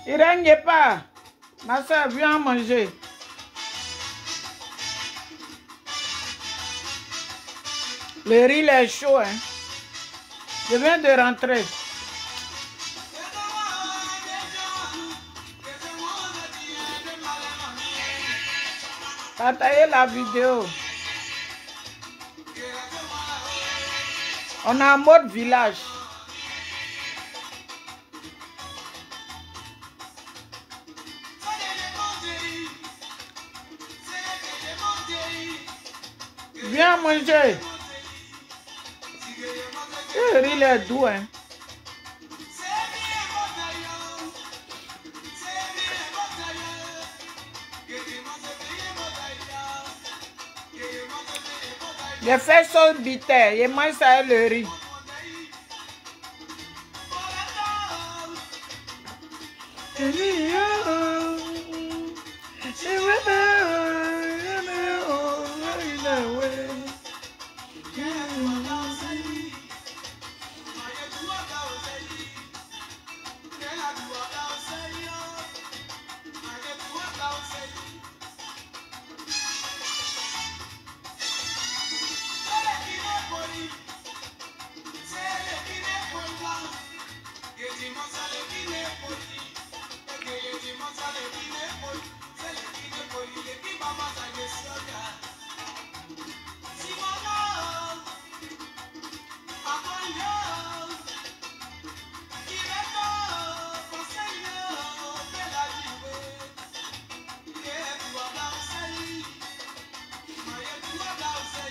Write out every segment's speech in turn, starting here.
Il règne pas. Ma soeur, viens manger. Le riz est chaud, hein. Je viens de rentrer. Partagez la vidéo. On est en mode village. Viens manger. Le riz est doux, hein. J'ai fait sauce bitter. Et moi, ça est le riz.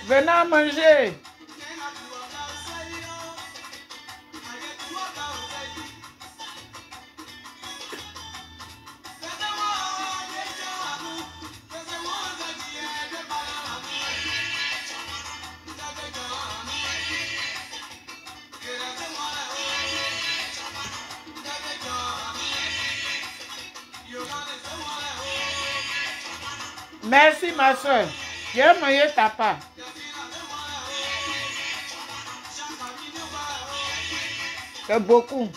Venez manger. Merci ma soeur. J'ai mangé ta part. C'est beaucoup.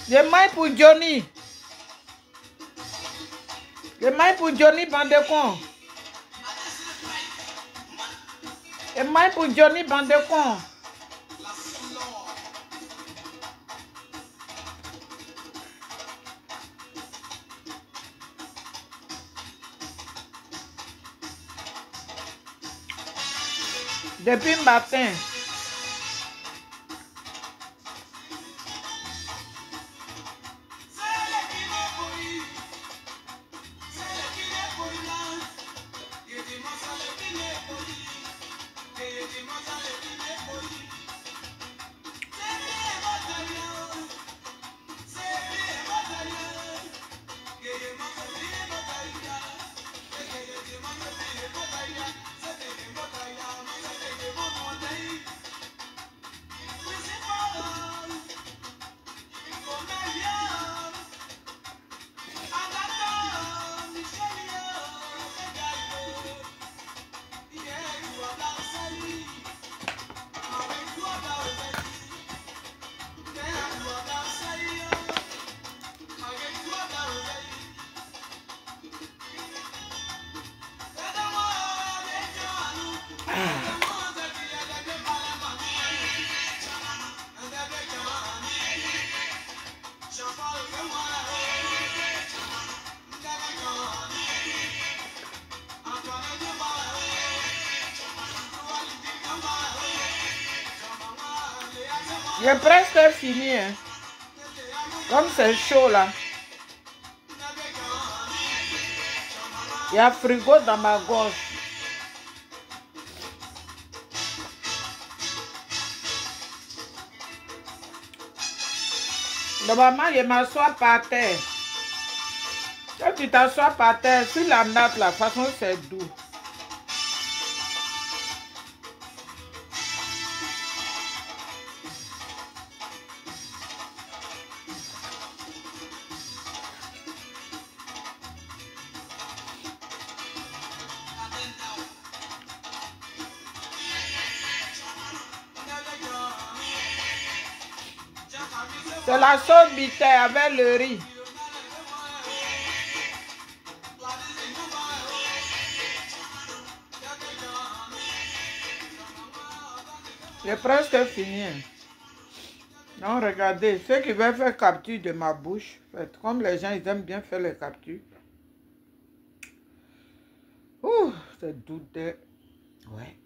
Je mange pour Johnny. Je mange pour Johnny Bandecon. Je mange pour Johnny Bandecon. Depuis le matin. J'ai presque fini, hein. Comme c'est chaud là. Il y a frigo dans ma gorge. Normalement, je m'assois par terre. Quand tu t'assois par terre, sur la nappe, la façon c'est doux. C'est la sauce bitée avec le riz. J'ai presque fini. Non, regardez, ceux qui veulent faire capture de ma bouche, comme les gens ils aiment bien faire les captures. Ouh, c'est doux. Ouais.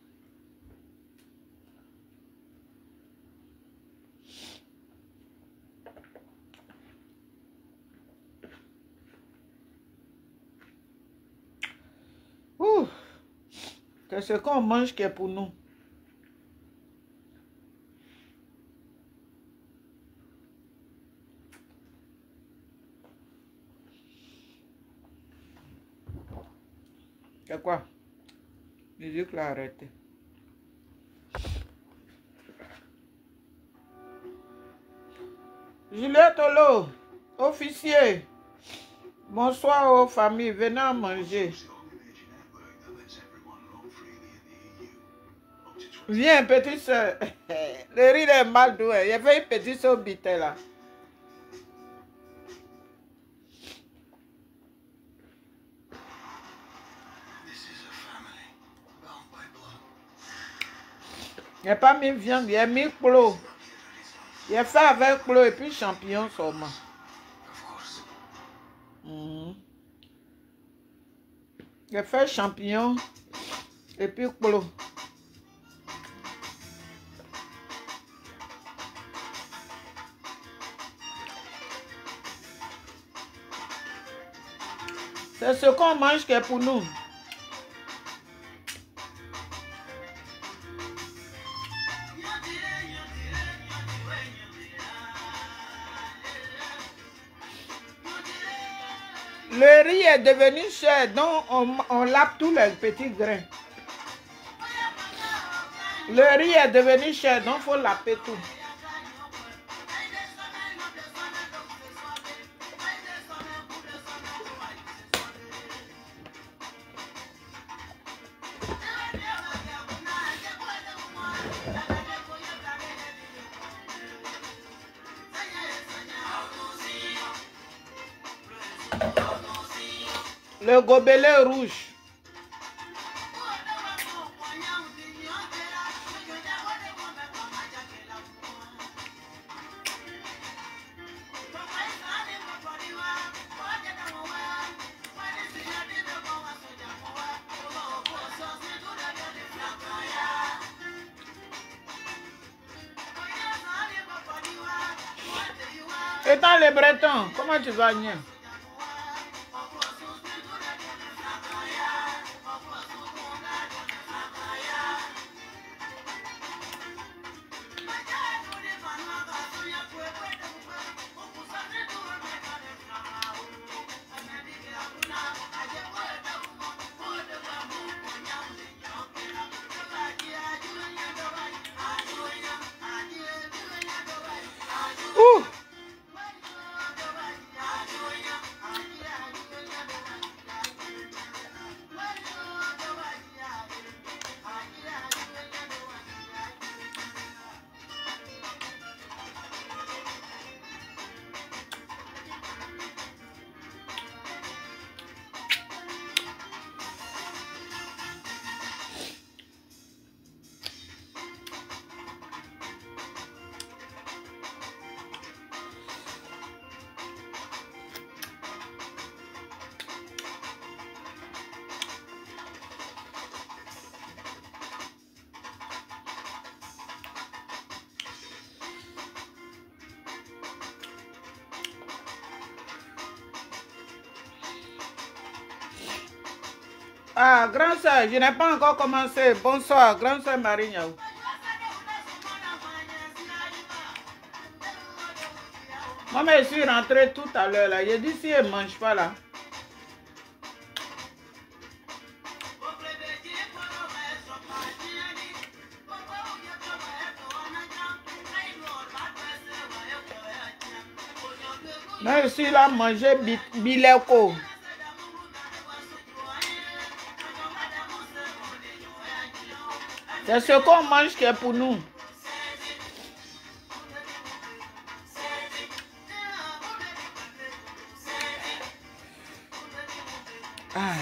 Ouh, c'est ce qu'on mange qui est pour nous. C'est quoi? Musique l'a arrêté. Juliette Olo, officier. Bonsoir aux familles, venez à manger. Viens, petite soeur. Le riz est mal doué. Il y avait une petite soeur bitée là. Il n'y a pas mis viande, il y a mis clos. Il a fait avec clos et puis champignons seulement. Il a fait champignons et puis clos. C'est ce qu'on mange qui est pour nous. Le riz est devenu cher, donc on lave tous les petits grains. Le riz est devenu cher, donc il faut laver tout. Le gobelet rouge. Étant les Bretons, comment tu vas bien? Ah, grand soeur, je n'ai pas encore commencé. Bonsoir, grand soeur Marignaou. Moi, je suis rentrée tout à l'heure là. J'ai dit si elle ne mange pas là. Moi, je suis là manger bileko. C'est ce qu'on mange qui est pour nous. Ah.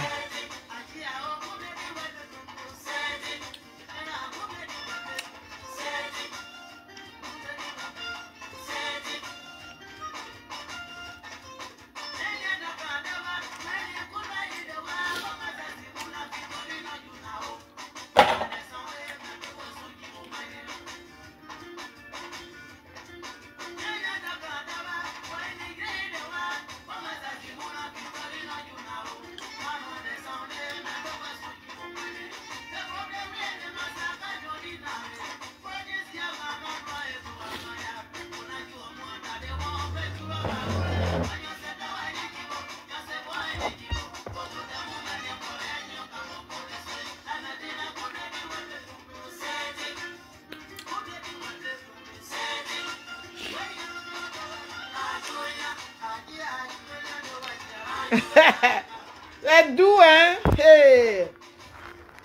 C'est doux, hein? Hey.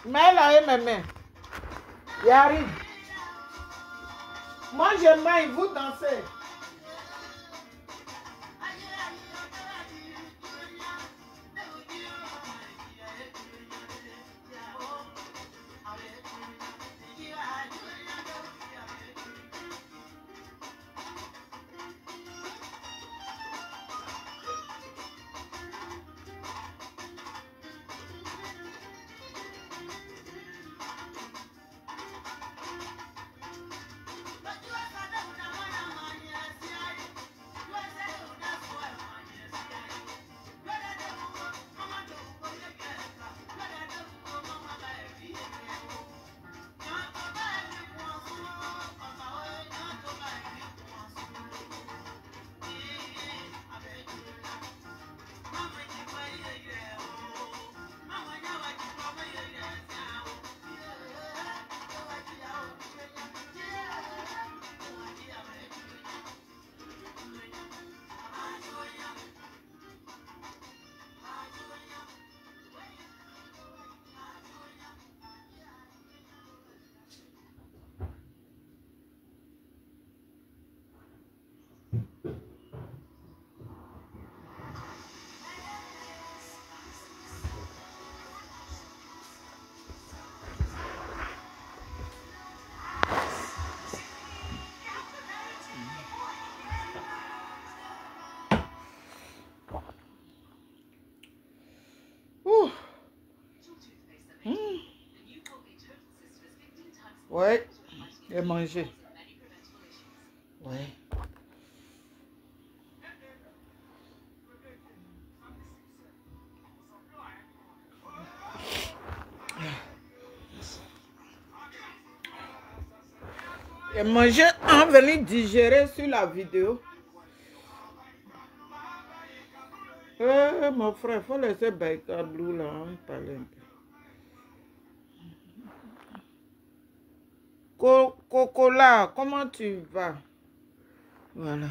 Mais là, mes mains. Il arrive. Moi, je maille, vous dansez. Ouais, j'ai mangé. Ouais. J'ai mangé en venant digérer sur la vidéo. Mon frère, il faut laisser Baïka Blue là, on parle un peu. Cocola, comment tu vas? Voilà.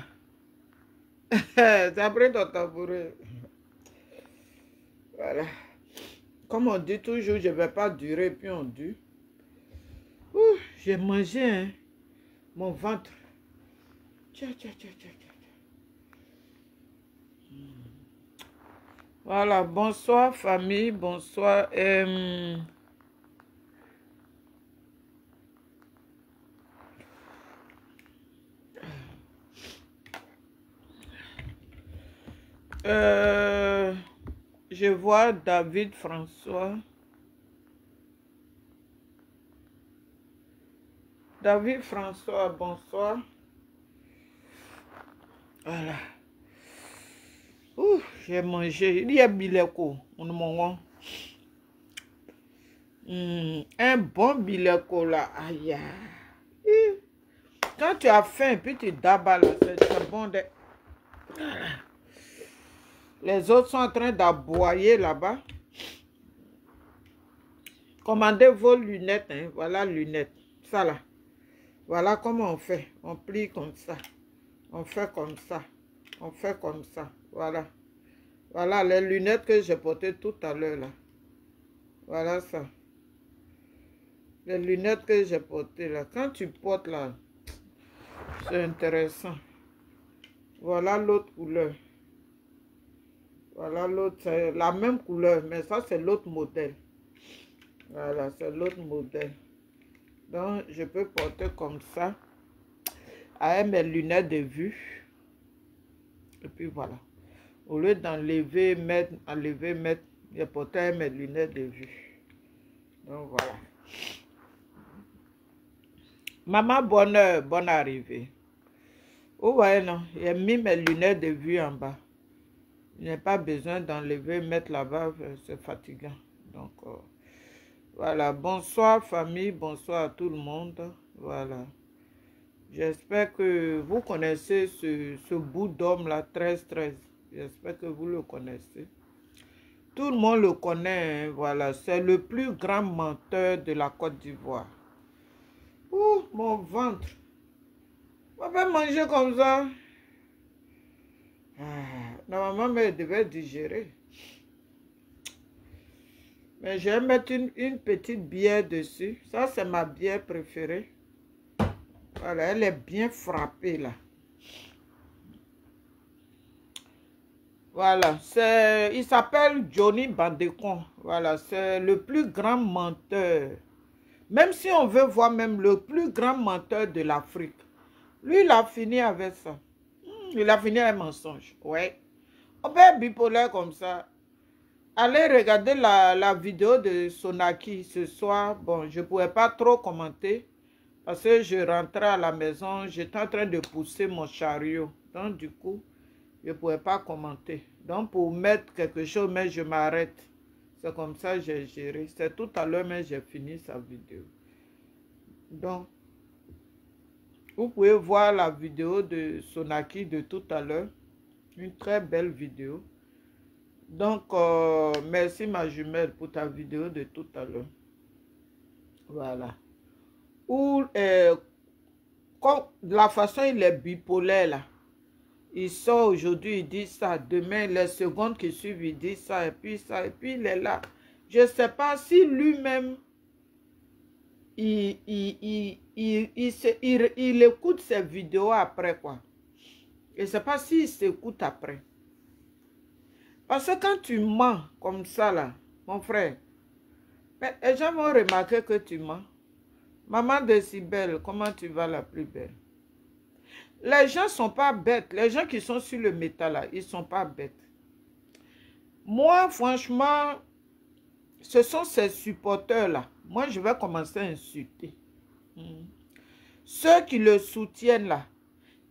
T'as pris ton tabouret. Voilà. Comme on dit toujours, je ne vais pas durer, puis on dure. J'ai mangé, hein, mon ventre. Tiens. Voilà, bonsoir famille, bonsoir. Je vois David François. David François, bonsoir. Voilà. J'ai mangé. Il y a bileko. Un bon bileko là. Aïe. Quand tu as faim, puis tu dabas là, c'est bon. Voilà. Les autres sont en train d'aboyer là-bas. Commandez vos lunettes. Hein. Voilà, lunettes. Ça là. Voilà comment on fait. On plie comme ça. On fait comme ça. On fait comme ça. Voilà. Voilà les lunettes que j'ai portées tout à l'heure là. Voilà ça. Les lunettes que j'ai portées là. Quand tu portes là, c'est intéressant. Voilà l'autre couleur. Voilà l'autre, c'est la même couleur, mais ça c'est l'autre modèle. Voilà, c'est l'autre modèle. Donc, je peux porter comme ça, avec mes lunettes de vue. Et puis voilà. Au lieu d'enlever, mettre, enlever, mettre, j'ai porté mes lunettes de vue. Donc voilà. Maman, bonne arrivée. Vous voyez, non? J'ai mis mes lunettes de vue en bas. Je n'ai pas besoin d'enlever, mettre là-bas, c'est fatigant. Donc, voilà. Bonsoir famille, bonsoir à tout le monde. Voilà. J'espère que vous connaissez ce bout d'homme là, 13-13. J'espère que vous le connaissez. Tout le monde le connaît, hein, voilà. C'est le plus grand menteur de la Côte d'Ivoire. Ouh, mon ventre. On va manger comme ça. Normalement, mais elle devait digérer. Mais je vais mettre une petite bière dessus. Ça, c'est ma bière préférée. Voilà, elle est bien frappée là. Voilà, il s'appelle Johnny Bandecon. Voilà, c'est le plus grand menteur. Même si on veut voir même le plus grand menteur de l'Afrique. Lui, il a fini avec ça. Il a fini avec un mensonge. Ouais. On peut être bipolaire comme ça. Allez regarder la vidéo de Sonaki ce soir. Bon, je ne pouvais pas trop commenter. Parce que je rentrais à la maison. J'étais en train de pousser mon chariot. Donc, du coup, je ne pouvais pas commenter. Donc, pour mettre quelque chose, mais je m'arrête. C'est comme ça que j'ai géré. C'est tout à l'heure, mais j'ai fini sa vidéo. Donc, vous pouvez voir la vidéo de Sonaki de tout à l'heure. Une très belle vidéo. Donc, merci ma jumelle pour ta vidéo de tout à l'heure. Voilà. Ou, comme la façon il est bipolaire là. Il sort aujourd'hui, il dit ça. Demain, les secondes qui suivent, il dit ça. Et puis ça. Et puis il est là. Je ne sais pas si lui-même, il écoute ses vidéos après quoi. Je ne sais pas s'il s'écoute après. Parce que quand tu mens comme ça là, mon frère, les gens vont remarquer que tu mens. Maman de si belle, comment tu vas la plus belle? Les gens ne sont pas bêtes. Les gens qui sont sur le métal là, ils ne sont pas bêtes. Moi, franchement, ce sont ces supporters là. Moi, je vais commencer à insulter. Ceux qui le soutiennent là.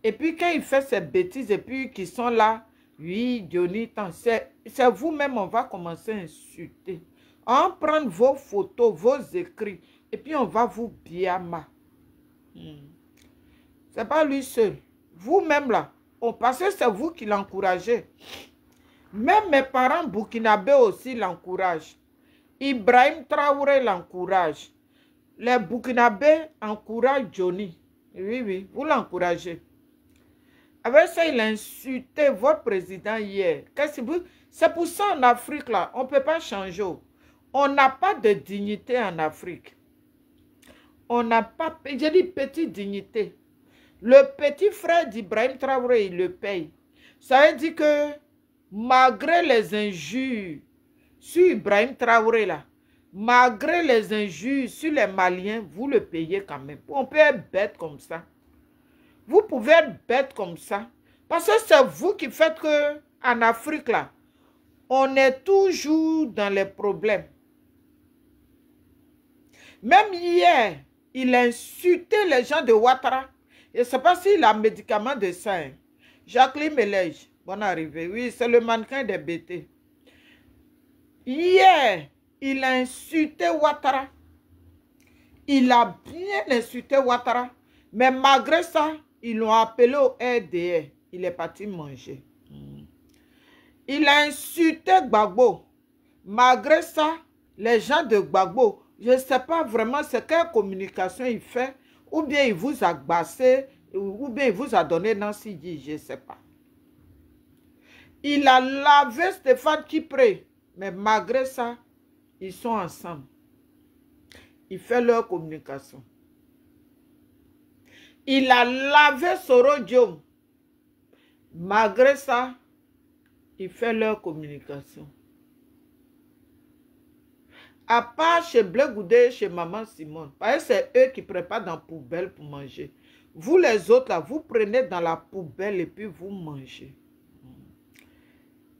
Et puis quand il fait ses bêtises et puis qui sont là, oui, Johnny, c'est vous-même, on va commencer à insulter. On va prendre vos photos, vos écrits, et puis on va vous biama. C'est pas lui seul. Vous-même là, parce que c'est vous qui l'encouragez. Même mes parents burkinabés aussi l'encouragent. Ibrahim Traoré l'encourage. Les burkinabés encouragent Johnny. Oui, oui, vous l'encouragez. Avec ça, il a insulté votre président hier. C'est pour ça en Afrique, là, on ne peut pas changer. On n'a pas de dignité en Afrique. On n'a pas, j'ai dit petite dignité. Le petit frère d'Ibrahim Traoré, il le paye. Ça veut dire que malgré les injures sur Ibrahim Traoré, là, malgré les injures sur les Maliens, vous le payez quand même. On peut être bête comme ça. Vous pouvez être bête comme ça. Parce que c'est vous qui faites que en Afrique, là, on est toujours dans les problèmes. Même hier, il a insulté les gens de Ouattara. Je ne sais pas s'il a un médicament de ça. Hein. Jacqueline Melège, bonne arrivée. Oui, c'est le mannequin des BT. Hier, il a insulté Ouattara. Il a bien insulté Ouattara. Mais malgré ça, ils l'ont appelé au RDR. Il est parti manger. Il a insulté Gbagbo. Malgré ça, les gens de Gbagbo, je ne sais pas vraiment c'est quelle communication il fait. Ou bien il vous a glacé, ou bien il vous a donné Nancy Di, je ne sais pas. Il a lavé Stéphane Kipré. Mais malgré ça, ils sont ensemble. Ils font leur communication. Il a lavé Soro Diom. Malgré ça, il fait leur communication. À part chez Bleu Goudé, chez Maman Simone. Parce que c'est eux qui préparent dans la poubelle pour manger. Vous les autres, là, vous prenez dans la poubelle et puis vous mangez.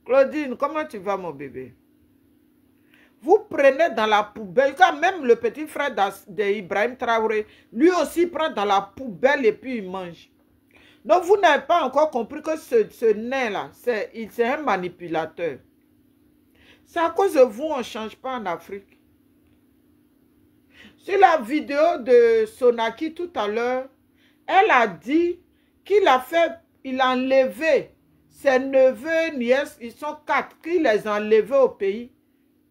Claudine, comment tu vas, mon bébé? Vous prenez dans la poubelle, quand même le petit frère d'Ibrahim Traoré, lui aussi prend dans la poubelle et puis il mange. Donc vous n'avez pas encore compris que ce nain-là, c'est un manipulateur. C'est à cause de vous, on ne change pas en Afrique. Sur la vidéo de Sonaki tout à l'heure, elle a dit qu'il a enlevé ses neveux, nièces, ils sont 4, qu'il les a enlevés au pays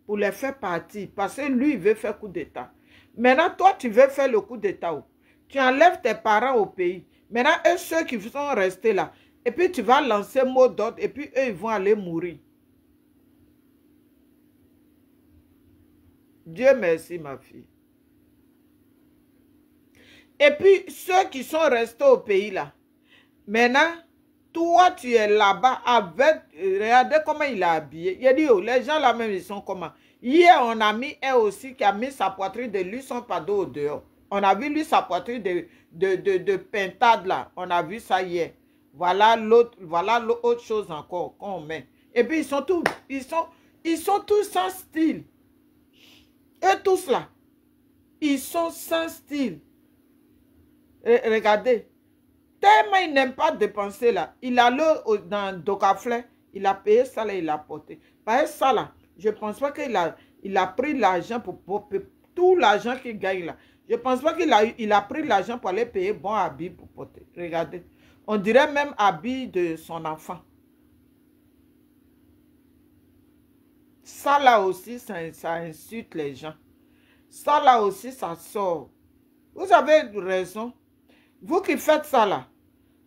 pour les faire partir. Parce que lui, il veut faire coup d'État. Maintenant, toi, tu veux faire le coup d'État. Tu enlèves tes parents au pays. Maintenant, eux, ceux qui sont restés là, et puis tu vas lancer mot d'ordre, et puis eux, ils vont aller mourir. Dieu merci, ma fille. Et puis, ceux qui sont restés au pays là, maintenant, toi, tu es là-bas avec, regardez comment il est habillé. Il a dit, oh, les gens là-même, ils sont comment? Hier, on a mis elle aussi qui a mis sa poitrine de lui, son pado au dehors. On a vu lui sa poitrine de pintade là. On a vu ça hier. Voilà l'autre chose encore qu'on met. Et puis, ils sont tous sans style. Eux tous là, ils sont sans style. Regardez, tellement il n'aime pas dépenser là. Il allait dans Docaflé, il a payé ça là, il a porté. Par ça là, je ne pense pas qu'il a pris l'argent pour tout l'argent qu'il gagne là. Je ne pense pas qu'il a pris l'argent pour aller payer bon habit pour porter. Regardez, on dirait même habit de son enfant. Ça là aussi, ça insulte les gens. Ça là aussi, ça sort. Vous avez raison. Vous qui faites ça là,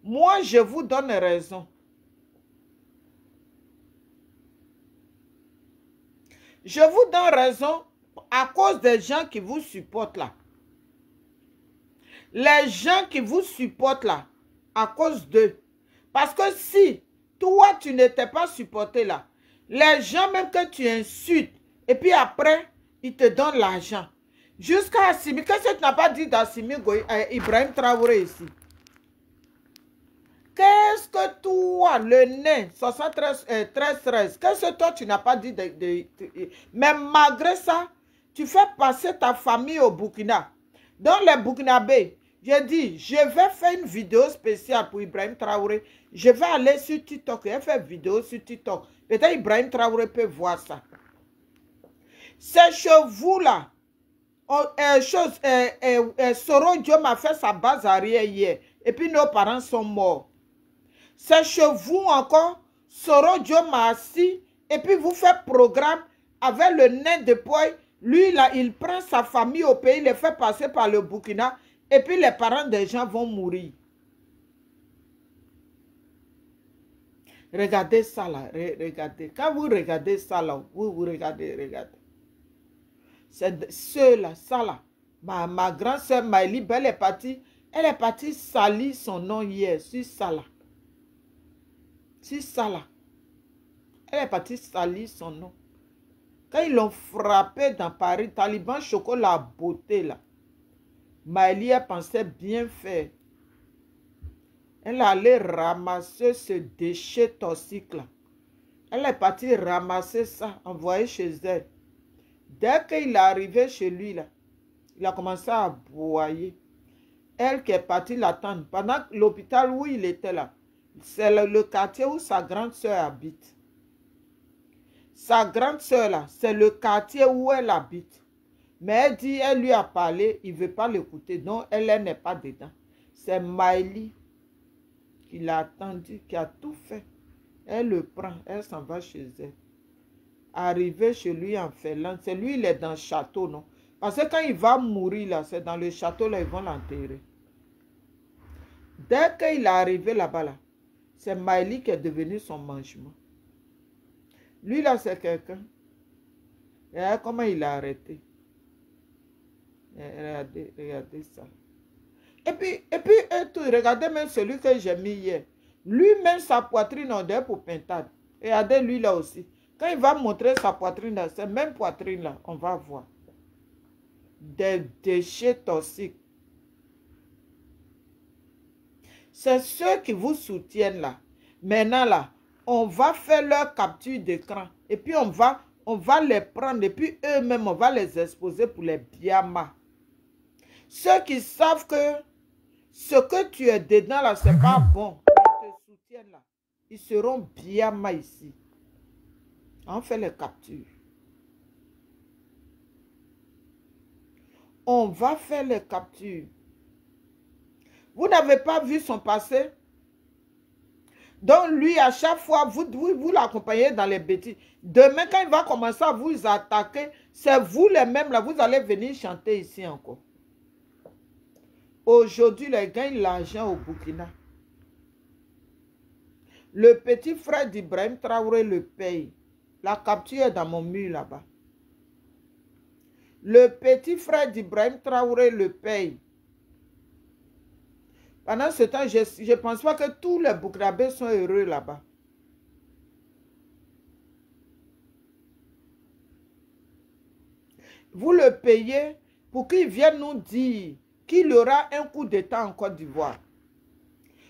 moi je vous donne raison. Je vous donne raison à cause des gens qui vous supportent là. Les gens qui vous supportent là, à cause d'eux. Parce que si toi tu n'étais pas supporté là, les gens même que tu insultes, et puis après, ils te donnent l'argent. Jusqu'à Assimi, qu'est-ce que tu n'as pas dit d'Assimi Ibrahim Traoré ici? Qu'est-ce que toi, le nain, 13, qu'est-ce que toi tu n'as pas dit mais malgré ça, tu fais passer ta famille au Burkina. Dans les Burkinabés, j'ai dit, je vais faire une vidéo spéciale pour Ibrahim Traoré. Je vais aller sur TikTok et faire une vidéo sur TikTok. Peut-être Ibrahim Traoré peut voir ça. Ces chevaux-là, Soro Diom a fait sa base arrière hier. Et puis nos parents sont morts. C'est chez vous encore, Soro Diom a assis. Et puis vous faites programme avec le nain de poil. Lui, là, il prend sa famille au pays, les fait passer par le Burkina. Et puis les parents des gens vont mourir. Regardez ça là, regardez. Quand vous regardez ça là, vous regardez. C'est ceux-là, ça là. Ma grande soeur Maëlie, elle est partie salir son nom hier, sur ça là. Sur ça là. Elle est partie salir son nom. Quand ils l'ont frappé dans Paris, Taliban chocolat beauté là. Maëlie, elle pensait bien faire. Elle allait ramasser ce déchet toxique là. Elle est partie ramasser ça, envoyer chez elle. Dès qu'il est arrivé chez lui, là, il a commencé à broyer. Elle qui est partie l'attendre. Pendant l'hôpital où il était là, c'est le quartier où sa grande soeur habite. Sa grande soeur là, c'est le quartier où elle habite. Mais elle dit, elle lui a parlé, il ne veut pas l'écouter. Donc, elle n'est pas dedans. C'est Maëlie qui l'a attendu, qui a tout fait. Elle le prend, elle s'en va chez elle. Arrivé chez lui en Finlande, c'est lui, il est dans le château, non? Parce que quand il va mourir, là, c'est dans le château, là, ils vont l'enterrer. Dès qu'il est arrivé là-bas, là, c'est Maëlie qui est devenu son mangement. Lui, là, c'est quelqu'un. Regardez comment il a arrêté. Regardez ça. Et puis, regardez même celui que j'ai mis hier. Lui-même, sa poitrine, on dirait pour pintade. Regardez lui là aussi. Quand il va montrer sa poitrine là, cette même poitrine là, on va voir. Des déchets toxiques. C'est ceux qui vous soutiennent là. Maintenant là, on va faire leur capture d'écran. Et puis on va les prendre. Et puis eux-mêmes, on va les exposer pour les biamas. Ceux qui savent que ce que tu es dedans là, c'est pas bon. Ils te soutiennent là. Ils seront biamas ici. On fait les captures. On va faire les captures. Vous n'avez pas vu son passé? Donc lui, à chaque fois, vous l'accompagnez dans les bêtises. Demain, quand il va commencer à vous attaquer, c'est vous les mêmes là, vous allez venir chanter ici encore. Aujourd'hui, il gagne l'argent au Burkina. Le petit frère d'Ibrahim Traoré le paye. La capture est dans mon mur là-bas. Le petit frère d'Ibrahim Traoré le paye. Pendant ce temps, je ne pense pas que tous les Burkinabés sont heureux là-bas. Vous le payez pour qu'il vienne nous dire qu'il y aura un coup d'État en Côte d'Ivoire.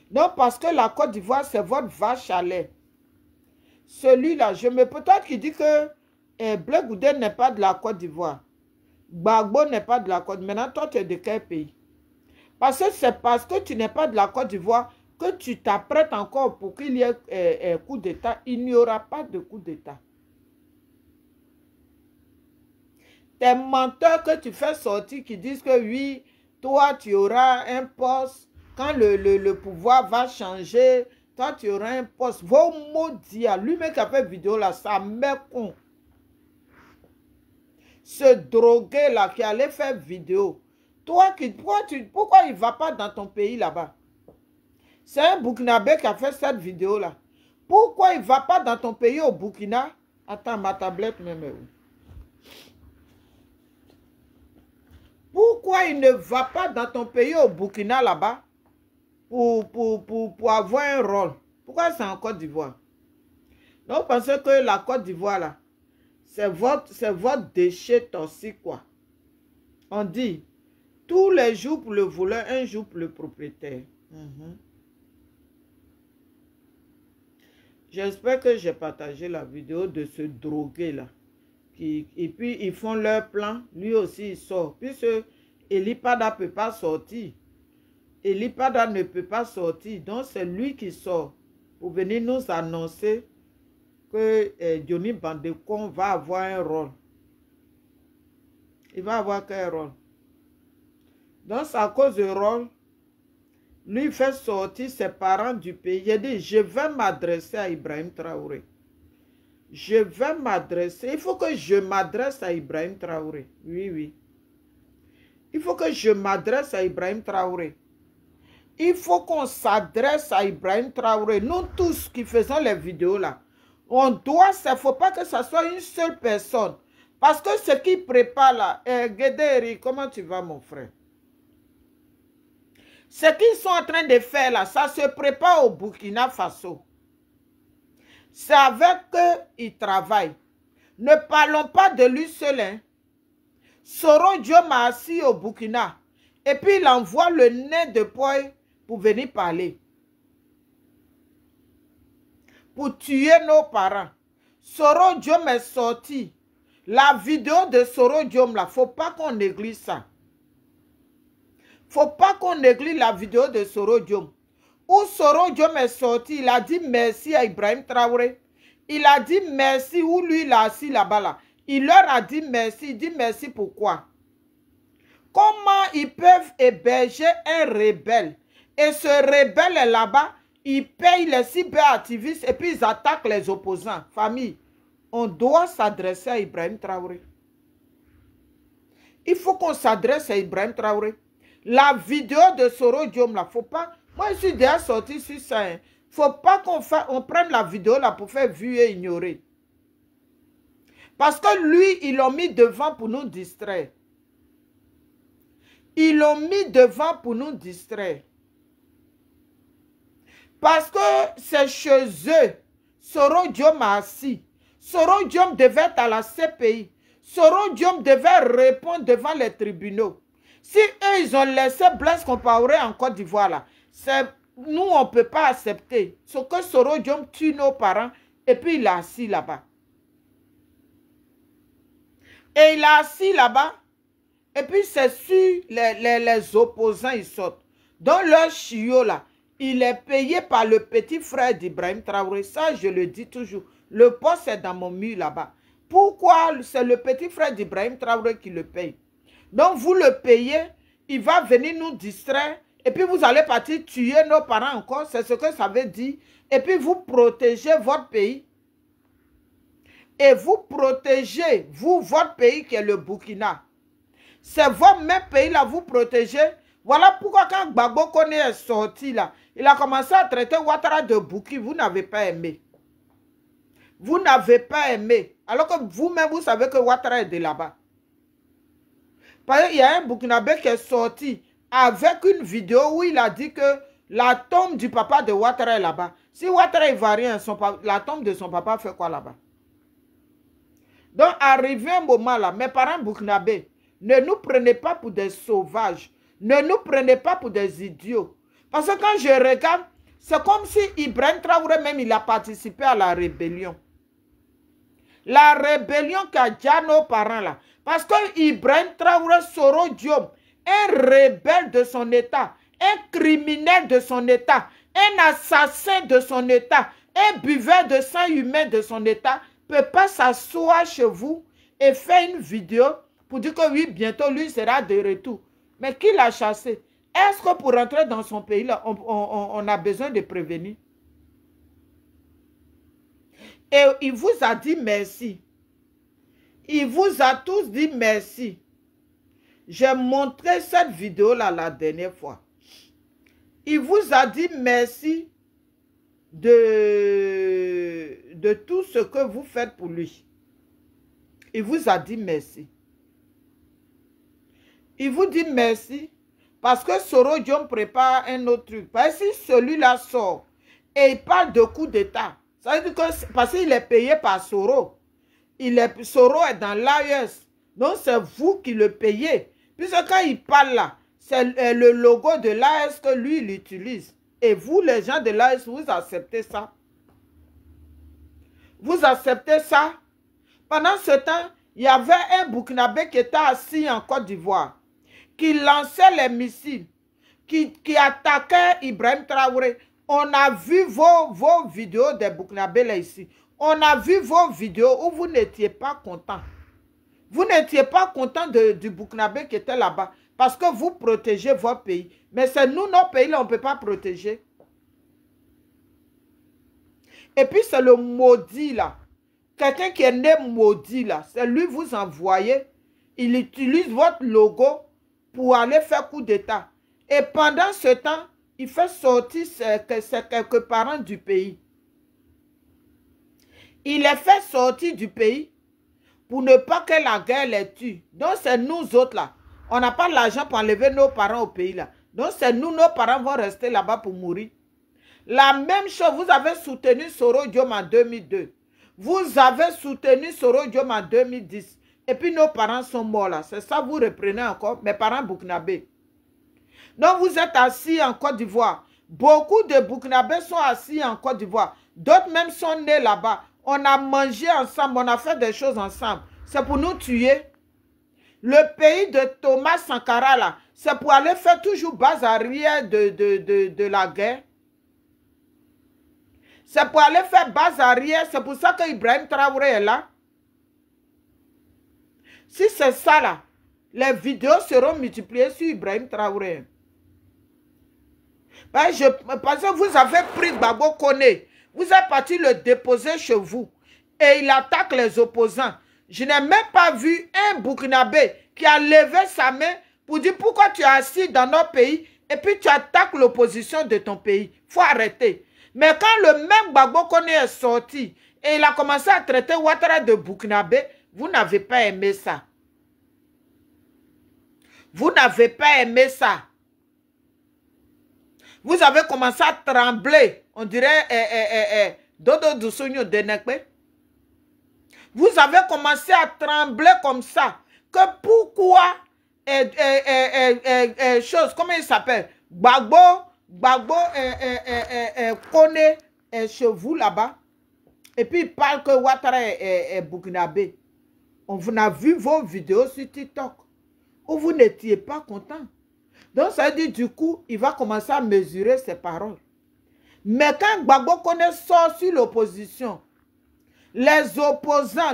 Non, parce que la Côte d'Ivoire, c'est votre vache à lait. Celui-là, je me peut-être qu'il dit que Blé Goudé n'est pas de la Côte d'Ivoire. Gbagbo n'est pas de la Côte d'Ivoire. Maintenant, toi, tu es de quel pays? Parce que c'est parce que tu n'es pas de la Côte d'Ivoire que tu t'apprêtes encore pour qu'il y ait un coup d'État. Il n'y aura pas de coup d'État. Tes menteurs que tu fais sortir qui disent que oui, toi, tu auras un poste. Quand le pouvoir va changer, toi, tu auras un poste. Vos maudits, lui-même qui a fait vidéo là, ça met con. Ce drogué là qui allait faire vidéo. Toi, pourquoi il ne va pas dans ton pays là-bas? C'est un Burkinabé qui a fait cette vidéo là. Pourquoi il ne va pas dans ton pays au Burkina? Attends, ma tablette même est où? Pourquoi il ne va pas dans ton pays au Burkina là-bas pour avoir un rôle? Pourquoi c'est en Côte d'Ivoire? Donc, pensez que la Côte d'Ivoire là, c'est votre déchet toxique quoi. On dit, tous les jours pour le voleur, un jour pour le propriétaire. J'espère que j'ai partagé la vidéo de ce drogué là. Et puis ils font leur plan, lui aussi il sort. Puisque Elipada ne peut pas sortir. Elipada ne peut pas sortir. Donc c'est lui qui sort pour venir nous annoncer que Johnny Bandecon va avoir un rôle. Il va avoir quel rôle? Donc c'est à cause du rôle. Lui fait sortir ses parents du pays. Il dit, je vais m'adresser à Ibrahim Traoré. Je vais m'adresser. Il faut que je m'adresse à Ibrahim Traoré. Oui, oui. Il faut que je m'adresse à Ibrahim Traoré. Il faut qu'on s'adresse à Ibrahim Traoré. Nous tous qui faisons les vidéos là, on doit, il ne faut pas que ce soit une seule personne. Parce que ce qui prépare là, Guédéry, comment tu vas mon frère? Ce qu'ils sont en train de faire là, ça se prépare au Burkina Faso. C'est avec eux qu'ils travaillent. Ne parlons pas de lui seul. Hein. Soro Diom a assis au Burkina. Et puis il envoie le nez de poil pour venir parler. Pour tuer nos parents. Soro Diom est sorti. La vidéo de Soro Diom là, il ne faut pas qu'on néglige ça. Faut pas qu'on néglige la vidéo de Soro Diom. Où Soro Diom est sorti, il a dit merci à Ibrahim Traoré. Il a dit merci, où lui il a assis là-bas là. Il leur a dit merci. Il dit merci pourquoi? Comment ils peuvent héberger un rebelle? Et ce rebelle est là-bas, il paye les cyberactivistes et puis ils attaquent les opposants. Famille, on doit s'adresser à Ibrahim Traoré. Il faut qu'on s'adresse à Ibrahim Traoré. La vidéo de Soro Diom là, faut pas. Moi, je suis déjà sorti sur ça. Hein. Faut pas qu'on prenne la vidéo là pour faire vue et ignorer. Parce que lui, ils l'ont mis devant pour nous distraire. Ils l'ont mis devant pour nous distraire. Parce que c'est chez eux. Soro Diom a assis. Soro Diom devait être à la CPI. Soro Diom devait répondre devant les tribunaux. Si eux, ils ont laissé Blaise Compaoré en Côte d'Ivoire, là, nous, on ne peut pas accepter. Ce que Soro Diom tue nos parents et puis il est assis là-bas. Et il est assis là-bas. Et puis c'est sur les opposants, ils sortent. Dans leur chiot là, il est payé par le petit frère d'Ibrahim Traoré. Ça, je le dis toujours. Le poste est dans mon mur là-bas. Pourquoi c'est le petit frère d'Ibrahim Traoré qui le paye? Donc vous le payez, il va venir nous distraire. Et puis vous allez partir tuer nos parents encore. C'est ce que ça veut dire. Et puis vous protégez votre pays. Et vous protégez, vous, votre pays qui est le Burkina. C'est votre même pays là, vous protégez. Voilà pourquoi quand Gbagbo Kone est sorti là, il a commencé à traiter Ouattara de Bouki. Vous n'avez pas aimé. Vous n'avez pas aimé. Alors que vous-même, vous savez que Ouattara est de là-bas. Parce qu'il y a un Burkinabé qui est sorti avec une vidéo où il a dit que la tombe du papa de Ouattara est là-bas. Si Ouattara est ivoirien, la tombe de son papa fait quoi là-bas? Donc, arrivé un moment là, mes parents burkinabés, ne nous prenez pas pour des sauvages. Ne nous prenez pas pour des idiots. Parce que quand je regarde, c'est comme si Ibrahim Traoré même, il a participé à la rébellion. La rébellion qu'a dit à nos parents là. Parce que Ibrahim Traoré Soro Diom, un rebelle de son état, un criminel de son état, un assassin de son état, un buveur de sang humain de son état, ne peut pas s'asseoir chez vous et faire une vidéo pour dire que oui, bientôt lui sera de retour. Mais qui l'a chassé? Est-ce que pour rentrer dans son pays, là, on a besoin de prévenir? Et il vous a dit merci. Il vous a tous dit merci. J'ai montré cette vidéo-là la dernière fois. Il vous a dit merci de tout ce que vous faites pour lui. Il vous a dit merci. Il vous dit merci parce que Soro Diom prépare un autre truc. Parce que si celui-là sort et il parle de coup d'État, ça veut dire que parce qu'il est payé par Soro. Soro est dans l'AES. Donc c'est vous qui le payez. Puisque quand il parle là, c'est le logo de l'AES que lui, il utilise. Et vous, les gens de l'AES, vous acceptez ça. Vous acceptez ça. Pendant ce temps, il y avait un Burkinabé qui était assis en Côte d'Ivoire, qui lançait les missiles, qui attaquait Ibrahim Traoré. On a vu vos vidéos des Burkinabés là ici. On a vu vos vidéos où vous n'étiez pas content. Vous n'étiez pas content du Burkinabé qui était là-bas. Parce que vous protégez votre pays. Mais c'est nous, nos pays là, on ne peut pas protéger. Et puis c'est le maudit là. Quelqu'un qui est né maudit là. C'est lui vous envoyez. Il utilise votre logo pour aller faire coup d'État. Et pendant ce temps, il fait sortir ses quelques parents du pays. Il les fait sortir du pays pour ne pas que la guerre les tue. Donc c'est nous autres là. On n'a pas l'argent pour enlever nos parents au pays là. Donc c'est nous, nos parents vont rester là-bas pour mourir. La même chose, vous avez soutenu Soro Diom en 2002. Vous avez soutenu Soro Diom en 2010. Et puis nos parents sont morts là. C'est ça, vous reprenez encore. Mes parents burkinabés. Donc vous êtes assis en Côte d'Ivoire. Beaucoup de burkinabés sont assis en Côte d'Ivoire. D'autres même sont nés là-bas. On a mangé ensemble, on a fait des choses ensemble. C'est pour nous tuer. Le pays de Thomas Sankara là, c'est pour aller faire toujours base arrière de la guerre. C'est pour aller faire base arrière. C'est pour ça que Ibrahim Traoré est là. Si c'est ça là, les vidéos seront multipliées sur Ibrahim Traoré. Parce que vous avez pris Gbagbo Kone. Vous êtes parti le déposer chez vous. Et il attaque les opposants. Je n'ai même pas vu un Burkinabé qui a levé sa main pour dire pourquoi tu es assis dans notre pays et puis tu attaques l'opposition de ton pays. Il faut arrêter. Mais quand le même Gbagbo Kone est sorti et il a commencé à traiter Ouattara de Burkinabé, vous n'avez pas aimé ça. Vous n'avez pas aimé ça. Vous avez commencé à trembler, on dirait Dodo Doussogno Denekpe. Vous avez commencé à trembler comme ça. Que pourquoi chose, comment il s'appelle? Gbagbo connaît chez vous là-bas. Et puis il parle que Ouattara est burkinabé. On vous a vu vos vidéos sur TikTok où vous n'étiez pas content. Donc ça veut dire du coup, il va commencer à mesurer ses paroles. Mais quand Gbagbo connaît sort sur l'opposition, les opposants,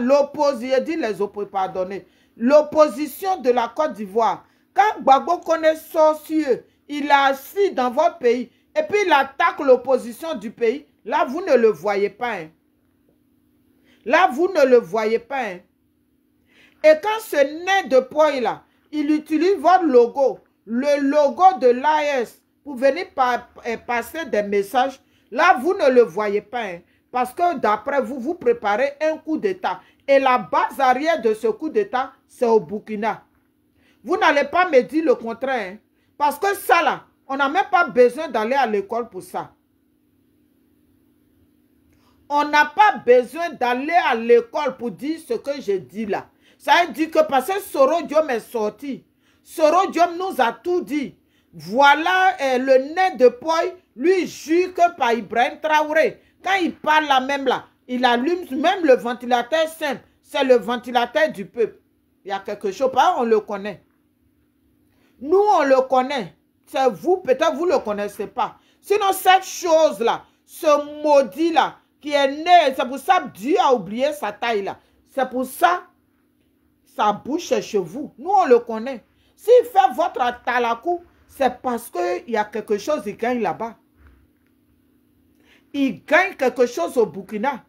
l'opposition de la Côte d'Ivoire, quand Gbagbo connaît sort sur eux, il est assis dans votre pays et puis il attaque l'opposition du pays, là vous ne le voyez pas. Hein. Là vous ne le voyez pas. Hein. Et quand ce nez de poil là, il utilise votre logo, le logo de l'AS, pour venir passer des messages, là vous ne le voyez pas. Hein. Parce que d'après vous, vous préparez un coup d'État. Et la base arrière de ce coup d'État, c'est au Burkina. Vous n'allez pas me dire le contraire. Hein? Parce que ça là, on n'a même pas besoin d'aller à l'école pour ça. On n'a pas besoin d'aller à l'école pour dire ce que je dis là. Ça veut dire que parce que Soro Diom est sorti, Soro Diom nous a tout dit. Voilà le nez de poil, lui jure que par Ibrahim Traoré. Quand il parle là même là, il allume même le ventilateur simple. C'est le ventilateur du peuple. Il y a quelque chose, on le connaît. Nous, on le connaît. C'est vous, peut-être vous ne le connaissez pas. Sinon, cette chose-là, ce maudit-là, qui est né, c'est pour ça que Dieu a oublié sa taille là. C'est pour ça, sa bouche est chez vous. Nous, on le connaît. S'il fait votre talakou, c'est parce qu'il y a quelque chose qui gagne là-bas. Il gagne quelque chose au Burkina.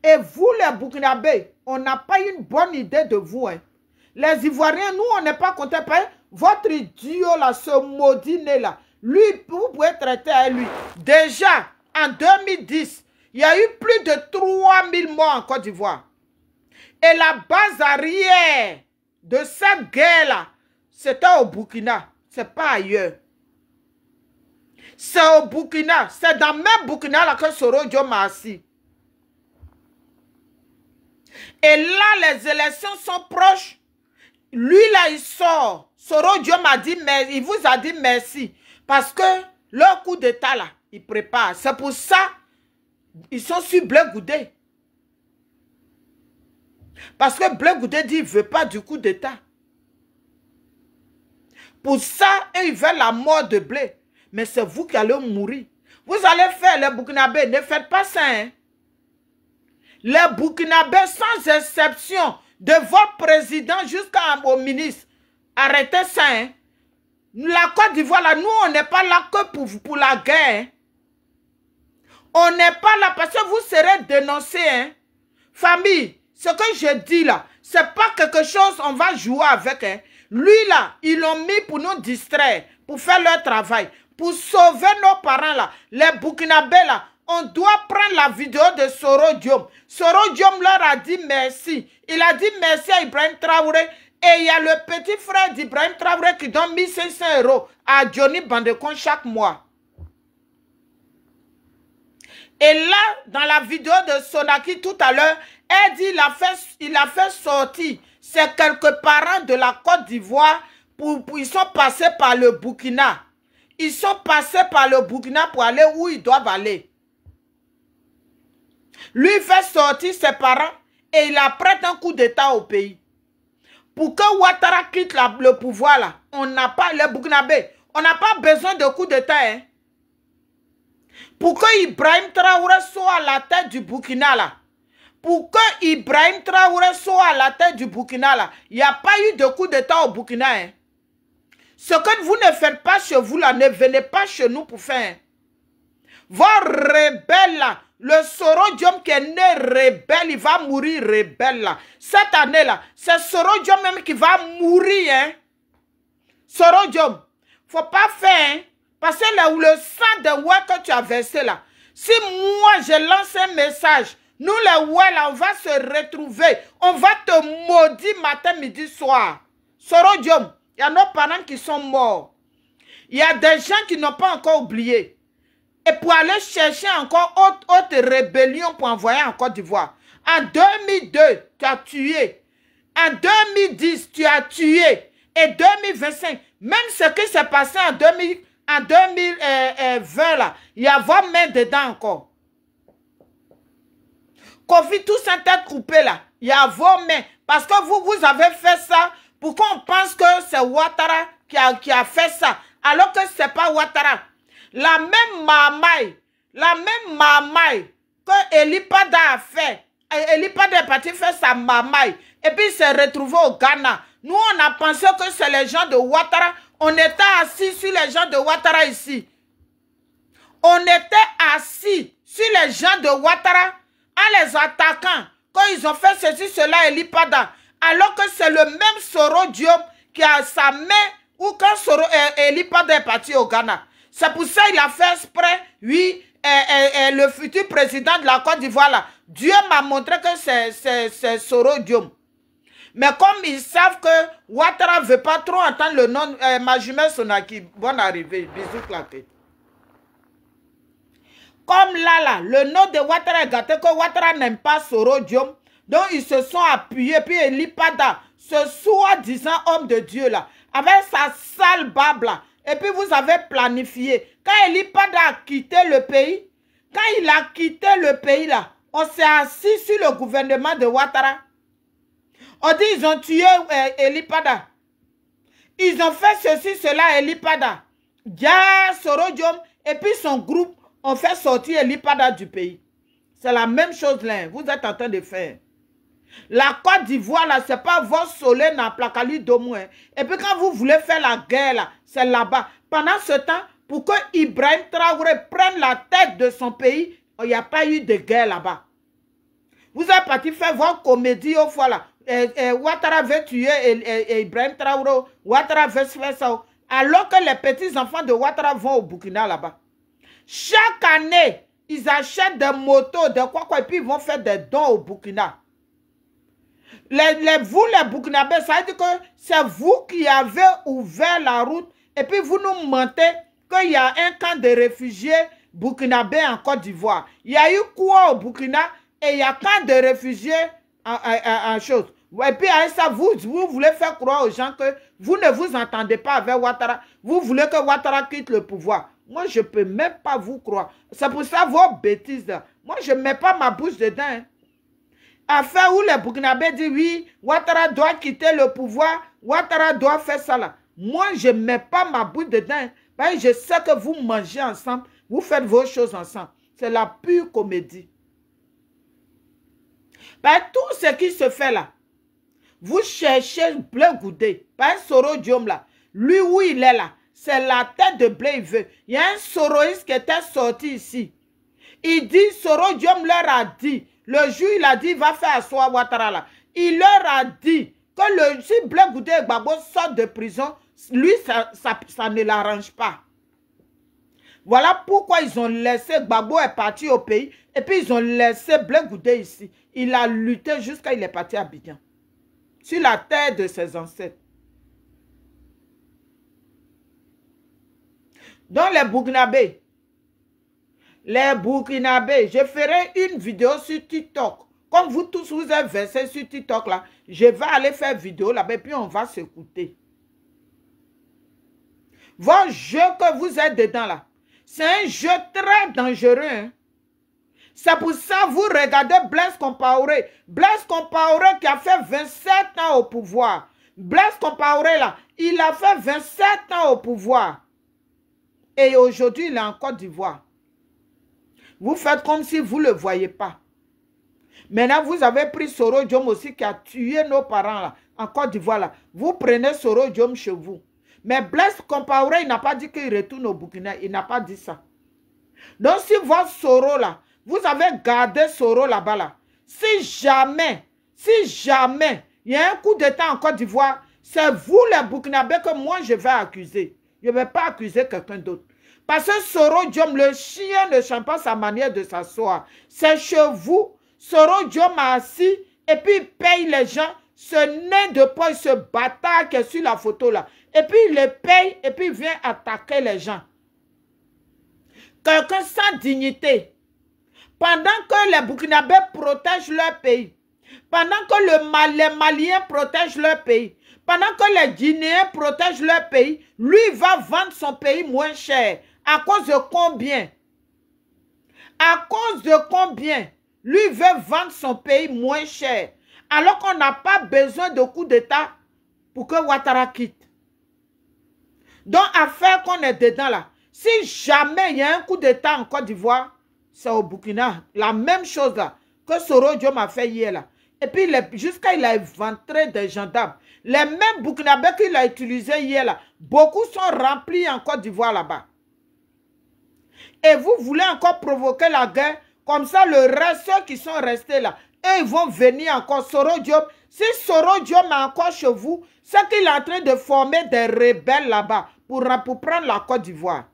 Et vous, les Burkinabés, on n'a pas une bonne idée de vous. Hein. Les Ivoiriens, nous, on n'est pas contents. Votre idiot, là, ce maudit né là, lui, vous pouvez traiter à lui. Déjà, en 2010, il y a eu plus de 3000 morts en Côte d'Ivoire. Et la base arrière de cette guerre-là, c'était au Burkina. Ce n'est pas ailleurs. C'est au Burkina. C'est dans le même Burkina là que Soro Diom a assis. Et là, les élections sont proches. Lui, là, il sort. Soro Diom a dit, mais il vous a dit merci. Parce que leur coup d'État, là, il prépare. C'est pour ça, ils sont sur Blé Goudé. Parce que Blé Goudé dit, il ne veut pas du coup d'État. Pour ça, ils veulent la mort de Blé. Mais c'est vous qui allez mourir. Vous allez faire les Burkinabés. Ne faites pas ça. Hein? Les Burkinabés, sans exception, de votre président jusqu'au ministre. Arrêtez ça. Hein? La Côte d'Ivoire, là, nous, on n'est pas là que pour la guerre. Hein? On n'est pas là parce que vous serez dénoncés. Hein? Famille, ce que je dis là, c'est pas quelque chose on va jouer avec. Hein? Lui, là, ils l'ont mis pour nous distraire, pour faire leur travail. Pour sauver nos parents là, les Burkinabés là, on doit prendre la vidéo de Soro Diom. Soro Diom leur a dit merci. Il a dit merci à Ibrahim Traoré. Et il y a le petit frère d'Ibrahim Traoré qui donne 1500 € à Johnny Bandekon chaque mois. Et là, dans la vidéo de Sonaki tout à l'heure, elle dit il a fait sortir ces quelques parents de la Côte d'Ivoire. Ils sont passés par le Burkina. Ils sont passés par le Burkina pour aller où ils doivent aller. Lui, il fait sortir ses parents et il apprête un coup d'État au pays. Pour que Ouattara quitte le pouvoir, là, on n'a pas, les Burkinabés, on n'a pas besoin de coup d'État. Hein. Pour que Ibrahim Traoré soit à la tête du Burkina, là, pour que Ibrahim Traoré soit à la tête du Burkina, là, il n'y a pas eu de coup d'État au Burkina. Hein. Ce que vous ne faites pas chez vous, là, ne venez pas chez nous pour faire. Vos rebelles, là, le Soro Diom qui est né rebelle, il va mourir rebelle, là. Cette année, là, c'est Soro Diom même qui va mourir, hein. Soro Diom, faut pas faire, hein. Parce que là où le sang de Ouai que tu as versé, là, si moi, je lance un message, nous, les Ouai, là, on va se retrouver. On va te maudire matin, midi, soir. Soro Diom, il y a nos parents qui sont morts. Il y a des gens qui n'ont pas encore oublié. et pour aller chercher encore autre rébellion pour envoyer en Côte d'Ivoire. En 2002, tu as tué. En 2010, tu as tué. Et 2025, même ce qui s'est passé en 2020, là, il y a vos mains dedans encore. Kofi, tout sa tête coupée là, il y a vos mains. Parce que vous avez fait ça, pourquoi on pense que c'est Ouattara qui a fait ça, alors que ce n'est pas Ouattara. La même mamaille que Elipada a fait, Elipada est parti faire sa mamaille, et puis il s'est retrouvé au Ghana. Nous, on a pensé que c'est les gens de Ouattara. On était assis sur les gens de Ouattara ici. On était assis sur les gens de Ouattara en les attaquant. Quand ils ont fait ceci, cela, Elipada. Alors que c'est le même Soro Diop qui a sa main ou quand Elipada est parti au Ghana. C'est pour ça qu'il a fait exprès, oui, le futur président de la Côte d'Ivoire, là. Dieu m'a montré que c'est Soro Diop. Mais comme ils savent que Ouattara ne veut pas trop entendre le nom, ma jumelle Sonaki, bonne arrivée, bisous claqués. Comme là, le nom de Ouattara est gâté, que Ouattara n'aime pas Soro Diop, donc ils se sont appuyés, puis Elipada, ce soi-disant homme de Dieu là, avec sa sale barbe là, et puis vous avez planifié. Quand Elipada a quitté le pays, là, on s'est assis sur le gouvernement de Ouattara. On dit ils ont tué Elipada. Ils ont fait ceci, cela, Elipada. Dia, Soro Diop, et puis son groupe ont fait sortir Elipada du pays. C'est la même chose là, vous êtes en train de faire. La Côte d'Ivoire, là, ce n'est pas votre soleil dans Plakali Domou. Et puis quand vous voulez faire la guerre, là, c'est là-bas. Pendant ce temps, pour que Ibrahim Traoré prenne la tête de son pays, il n'y a pas eu de guerre là-bas. Vous êtes parti faire votre comédie au fois là. Ouattara veut tuer Ibrahim Traoré. Ouattara veut faire ça. Alors que les petits-enfants de Ouattara vont au Burkina là-bas. Chaque année, ils achètent des motos, de quoi, et puis ils vont faire des dons au Burkina. Vous, les Burkinabés, ça veut dire que c'est vous qui avez ouvert la route et puis vous nous mentez qu'il y a un camp de réfugiés burkinabés en Côte d'Ivoire. Il y a eu quoi au Burkina et il y a un camp de réfugiés en chose. Et puis avec ça, vous voulez faire croire aux gens que vous ne vous entendez pas avec Ouattara. Vous voulez que Ouattara quitte le pouvoir. Moi, je ne peux même pas vous croire. C'est pour ça vos bêtises là. Moi, je ne mets pas ma bouche dedans. Hein. Affaire où les Burkinabés disent oui, Ouattara doit quitter le pouvoir, Ouattara doit faire ça là. Moi, je ne mets pas ma bouche dedans. Parce que je sais que vous mangez ensemble, vous faites vos choses ensemble. C'est la pure comédie. Tout ce qui se fait là, vous cherchez Blé Goudé. Par Soro Diop là, lui où il est là, c'est la tête de Blé il veut. Il y a un soroïste qui était sorti ici. Il dit, Soro Diop leur a dit, le jour il a dit, il va faire asseoir Ouattara là. Il leur a dit que si Blé Goudé et Gbagbo sortent de prison, lui, ça ne l'arrange pas. Voilà pourquoi ils ont laissé, Gbagbo est parti au pays, et puis ils ont laissé Blé Goudé ici. Il a lutté jusqu'à ce qu'il est parti à Abidjan. Sur la terre de ses ancêtres. Donc les Burkinabés, je ferai une vidéo sur TikTok. Comme vous tous vous êtes versés sur TikTok là, je vais aller faire vidéo là-bas et puis on va s'écouter. Vos jeux que vous êtes dedans là, c'est un jeu très dangereux. Hein? C'est pour ça que vous regardez Blaise Compaoré. Blaise Compaoré qui a fait 27 ans au pouvoir. Blaise Compaoré là, il a fait 27 ans au pouvoir. Et aujourd'hui, il est en Côte d'Ivoire. Vous faites comme si vous ne le voyez pas. Maintenant, vous avez pris Soro Diop aussi qui a tué nos parents là, en Côte d'Ivoire là. Vous prenez Soro Diop chez vous. Mais Blaise Compaoré, il n'a pas dit qu'il retourne au Burkina. Il n'a pas dit ça. Donc, si votre Soro là, vous avez gardé Soro là-bas là, si jamais, il y a un coup d'état en Côte d'Ivoire, c'est vous les Burkinabés que moi je vais accuser. Je ne vais pas accuser quelqu'un d'autre. Parce que Soro Diop, le chien ne change pas sa manière de s'asseoir. C'est chez vous. Soro Diop m'a assis et puis il paye les gens. Ce nez de poil, ce bâtard qui est sur la photo là. Et puis il les paye et puis il vient attaquer les gens. quelqu'un sans dignité. Pendant que les Burkinabés protègent leur pays, pendant que les Maliens protègent leur pays, pendant que les Guinéens protègent leur pays, lui va vendre son pays moins cher. À cause de combien? À cause de combien? Lui veut vendre son pays moins cher. Alors qu'on n'a pas besoin de coup d'État pour que Ouattara quitte. Donc, affaire qu'on est dedans là, si jamais il y a un coup d'État en Côte d'Ivoire, c'est au Burkina. La même chose là que Soro Diom a fait hier là. Et puis, jusqu'à il a éventré des gendarmes. Les mêmes Burkinabés qu'il a utilisés hier là, beaucoup sont remplis en Côte d'Ivoire là-bas. Et vous voulez encore provoquer la guerre, comme ça le reste, ceux qui sont restés là, eux ils vont venir encore. Soro Diom, si Soro Diom est encore chez vous, c'est qu'il est en train de former des rebelles là-bas pour prendre la Côte d'Ivoire.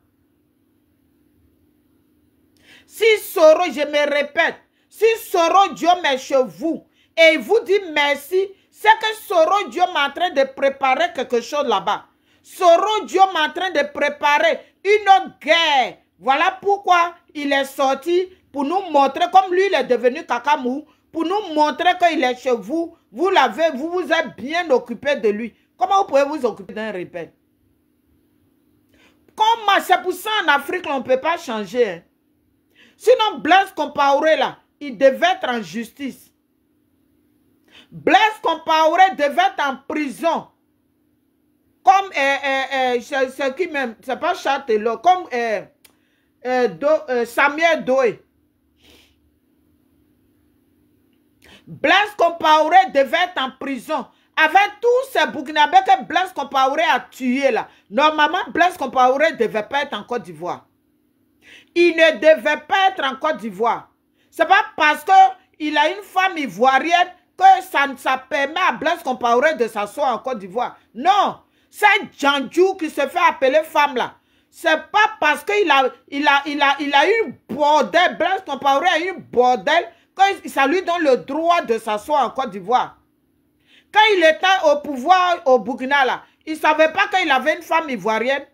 Si Soro, je me répète, si Soro Diom est chez vous et il vous dit merci, c'est que Soro Diom est en train de préparer quelque chose là-bas. Soro Diom est en train de préparer une autre guerre. Voilà pourquoi il est sorti pour nous montrer, comme lui il est devenu Kakamou, pour nous montrer qu'il est chez vous. Vous l'avez, vous vous êtes bien occupé de lui. Comment vous pouvez vous occuper d'un rebelle? Comment? C'est pour ça en Afrique on ne peut pas changer. Hein. Sinon Blaise Compaoré là, il devait être en justice. Blaise Compaoré devait être en prison. Comme c'est qui même, c'est pas Châtellot, comme Samuel Doe. Blaise Compaoré devait être en prison. Avec tous ces Burkinabés que Blaise Compaoré a tués là, normalement Blaise Compaoré ne devait pas être en Côte d'Ivoire. Il ne devait pas être en Côte d'Ivoire. Ce n'est pas parce qu'il a une femme ivoirienne que ça permet à Blaise Compaoré de s'asseoir en Côte d'Ivoire. Non, c'est Djandjou qui se fait appeler femme là. C'est pas parce qu'il a eu bordel, Blaise Compaoré a eu bordel, que ça lui donne le droit de s'asseoir en Côte d'Ivoire. Quand il était au pouvoir au Burkina là, il ne savait pas qu'il avait une femme ivoirienne.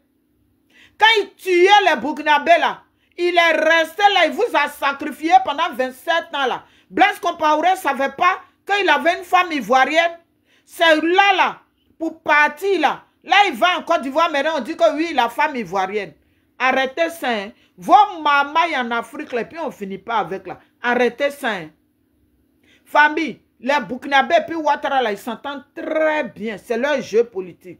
Quand il tuait les Burkinabés là, il est resté là, il vous a sacrifié pendant 27 ans là. Blaise Compaoré ne savait pas qu'il avait une femme ivoirienne. C'est là, pour partir là. Là, il va en Côte d'Ivoire, maintenant on dit que oui, la femme ivoirienne. Arrêtez ça. Hein. Vos mamans en Afrique, et puis on ne finit pas avec là. Arrêtez ça. Hein. Famille, les Burkinabés et puis Ouattara là, ils s'entendent très bien. C'est leur jeu politique.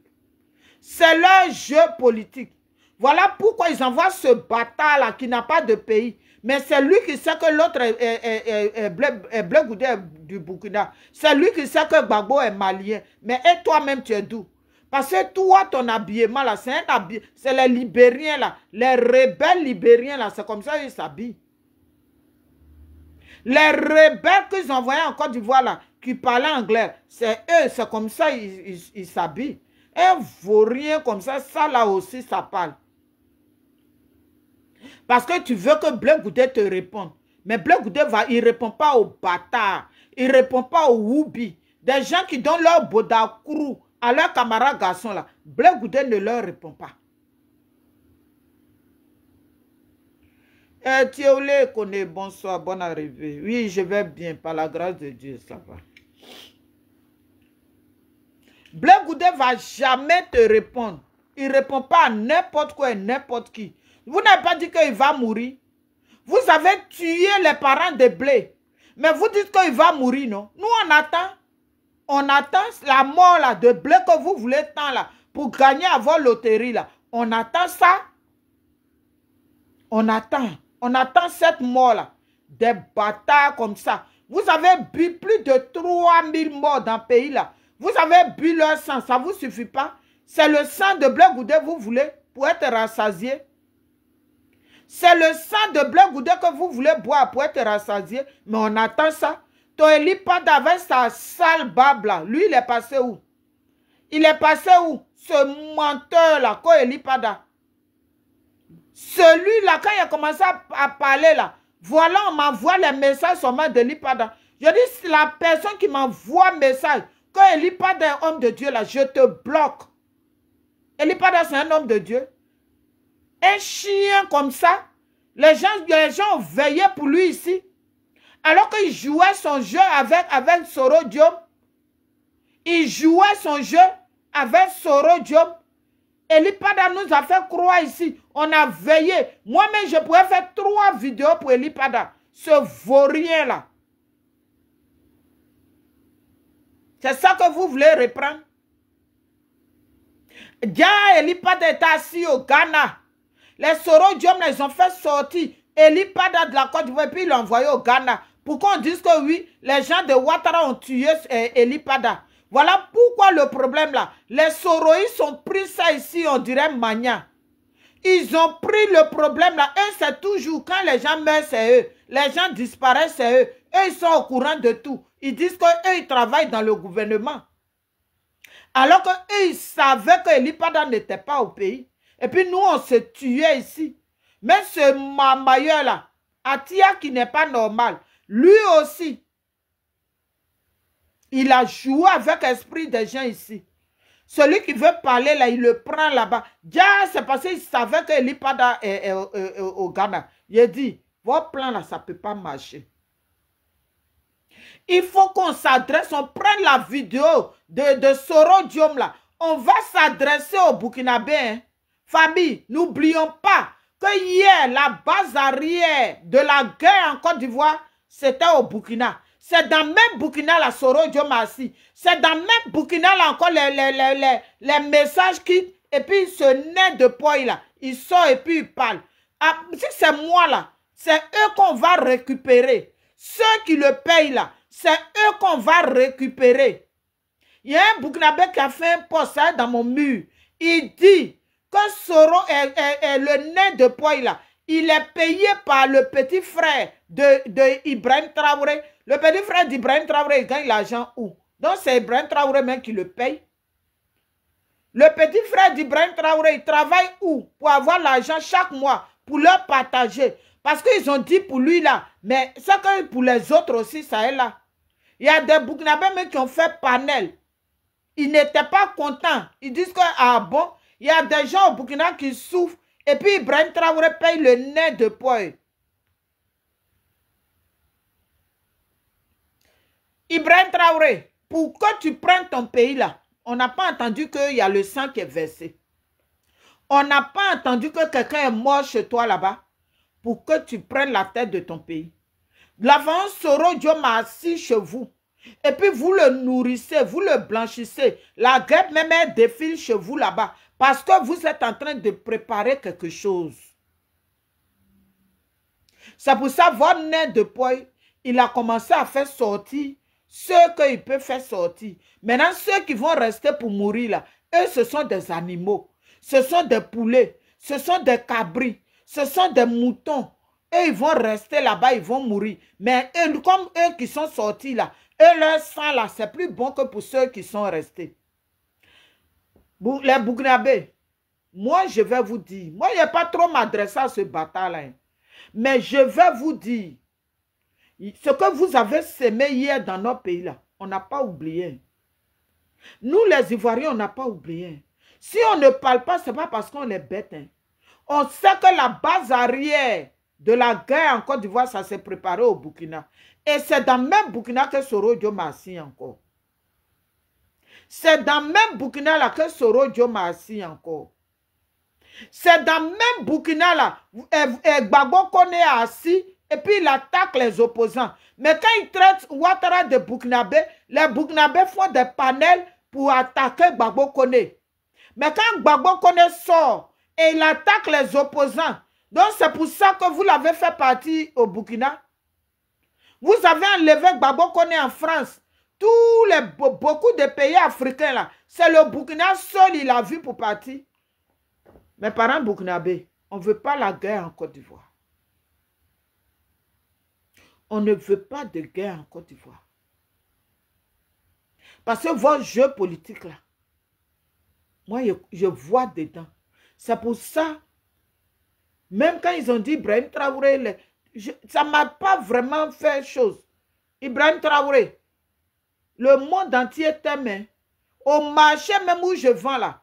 C'est leur jeu politique. Voilà pourquoi ils envoient ce bâtard là qui n'a pas de pays. Mais c'est lui qui sait que l'autre est Blé Goudé du Burkina. C'est lui qui sait que Gbagbo est malien. Mais et toi-même, tu es d'où? Parce que toi, ton habillement là, c'est les Libériens là. Les rebelles libériens là, c'est comme ça qu'ils s'habillent. Les rebelles qu'ils envoyaient en Côte d'Ivoire là, qui parlaient anglais, c'est eux, c'est comme ça ils s'habillent. Un vaurien comme ça là aussi, ça parle. Parce que tu veux que Blé Goudé te réponde. Mais Blé Goudé, il ne répond pas aux bâtards. Il ne répond pas aux Woubi. Des gens qui donnent leur bodakourou à leurs camarades garçons là. Blé Goudé ne leur répond pas. Théolé connaît, bonsoir, bonne arrivée. Oui, je vais bien, par la grâce de Dieu, ça va. Blé Goudé ne va jamais te répondre. Il ne répond pas à n'importe quoi et n'importe qui. Vous n'avez pas dit qu'il va mourir. Vous avez tué les parents de Blé. Mais vous dites qu'il va mourir, non? Nous, on attend. On attend la mort là, de Blé que vous voulez tant là, pour gagner à votre loterie là. On attend ça. On attend. On attend cette mort là. Des bâtards comme ça. Vous avez bu plus de 3000 morts dans le pays là. Vous avez bu leur sang. Ça ne vous suffit pas? C'est le sang de Blé Goudé que vous voulez pour être rassasié. C'est le sang de Blé Goudé que vous voulez boire pour être rassasié. Mais on attend ça. Toeli Pada avec sa sale barbe là. Lui, il est passé où? Il est passé où? Ce menteur là, Toeli Pada. Celui-là, quand il a commencé à parler là, voilà, on m'envoie les messages sur moi de Lipada. Je dis, c'est la personne qui m'envoie un message. Quand Elipada est un homme de Dieu là, je te bloque. Elipada, c'est un homme de Dieu. Un chien comme ça, Les gens ont veillé pour lui ici. Alors qu'il jouait son jeu avec Soro Diom. Il jouait son jeu avec Soro Diom. Eli Pada nous a fait croire ici. On a veillé. Moi-même, je pourrais faire 3 vidéos pour Eli Pada. Ce vaurien-là. C'est ça que vous voulez reprendre? Dia Eli Pada est assis au Ghana. Les Soro Diom, ils ont fait sortir Eli Pada de la Côte d'Ivoire et puis ils l'ont envoyé au Ghana. Pourquoi on dit que oui, les gens de Ouattara ont tué Eli Pada? Voilà pourquoi le problème là. Les Soroïs ont pris ça ici, on dirait Magna. Ils ont pris le problème là. Eux, c'est toujours quand les gens meurent, c'est eux. Les gens disparaissent, c'est eux. Eux, ils sont au courant de tout. Ils disent qu'eux, ils travaillent dans le gouvernement. Alors qu'eux, ils savaient que Eli Pada n'était pas au pays. Et puis nous, on se tuait ici. Mais ce mamailleur là, Atia qui n'est pas normal, lui aussi, il a joué avec l'esprit des gens ici. Celui qui veut parler là, il le prend là-bas. Déjà, c'est parce qu'il savait que Eli Pada est au Ghana. Il a dit, votre plan là, ça ne peut pas marcher. Il faut qu'on s'adresse, on prenne la vidéo de Soro Diom là. On va s'adresser au Burkinabé. Hein. Famille, n'oublions pas que hier, la base arrière de la guerre en Côte d'Ivoire, c'était au Burkina. C'est dans le même Burkina la Soro Diom assis. C'est dans le même Burkina là encore les messages quittent. Et puis ce nez de poil là, il sort et puis il parle. Ah, si c'est moi là, c'est eux qu'on va récupérer. Ceux qui le payent là, c'est eux qu'on va récupérer. Il y a un Burkinabé qui a fait un post dans mon mur. Il dit que Soro est le nez de poil là. Il est payé par le petit frère de Ibrahim Traoré. Le petit frère d'Ibrahim Traoré, il gagne l'argent où? Donc c'est Ibrahim Traoré même qui le paye. Le petit frère d'Ibrahim Traoré, il travaille où? Pour avoir l'argent chaque mois, pour leur partager. Parce qu'ils ont dit pour lui là, mais c'est que pour les autres aussi, ça est là. Il y a des Burkinabés même qui ont fait panel. Ils n'étaient pas contents. Ils disent que, ah bon, il y a des gens au Burkina qui souffrent. Et puis Ibrahim Traoré paye le nez de poil. Ibrahim Traoré, pour que tu prennes ton pays là, on n'a pas entendu qu'il y a le sang qui est versé. On n'a pas entendu que quelqu'un est mort chez toi là-bas pour que tu prennes la tête de ton pays. L'avant Soro Diom a assis chez vous. Et puis vous le nourrissez, vous le blanchissez. La guêpe même elle défile chez vous là-bas. Parce que vous êtes en train de préparer quelque chose. C'est pour ça votre nez de poil, il a commencé à faire sortir ceux qu'il peut faire sortir. Maintenant, ceux qui vont rester pour mourir là, eux, ce sont des animaux. Ce sont des poulets. Ce sont des cabris. Ce sont des moutons. Eux, ils vont rester là-bas, ils vont mourir. Mais eux, comme eux qui sont sortis là, eux, leur sang là, c'est plus bon que pour ceux qui sont restés. Les Burkinabés, moi, je vais vous dire, moi, je n'ai pas trop m'adresser à ce bâtard-là. Hein. Mais je vais vous dire, ce que vous avez semé hier dans notre pays là, on n'a pas oublié. Nous, les Ivoiriens, on n'a pas oublié. Si on ne parle pas, ce n'est pas parce qu'on est bête. Hein. On sait que la base arrière de la guerre en Côte d'Ivoire, ça s'est préparé au Burkina. Et c'est dans le même Burkina que Soro Diom a assis encore. C'est dans le même Burkina là que Soro Diom a assis encore. C'est dans le même Burkina là, Gbagbo Kone a assis et puis il attaque les opposants. Mais quand il traite Ouattara de Burkinabé, les Burkinabés font des panels pour attaquer Gbagbo Kone. Mais quand Gbagbo Kone sort et il attaque les opposants, donc c'est pour ça que vous l'avez fait partir au Burkina. Vous avez enlevé Gbagbo Kone en France. Beaucoup de pays africains là, c'est le Burkina seul il a vu pour partir. Mes parents burkinabés, on ne veut pas la guerre en Côte d'Ivoire. On ne veut pas de guerre en Côte d'Ivoire. Parce que votre jeu politique là, moi je vois dedans. C'est pour ça, même quand ils ont dit Ibrahim Traoré, ça ne m'a pas vraiment fait chose. Ibrahim Traoré, le monde entier t'aime. Au marché même où je vends là,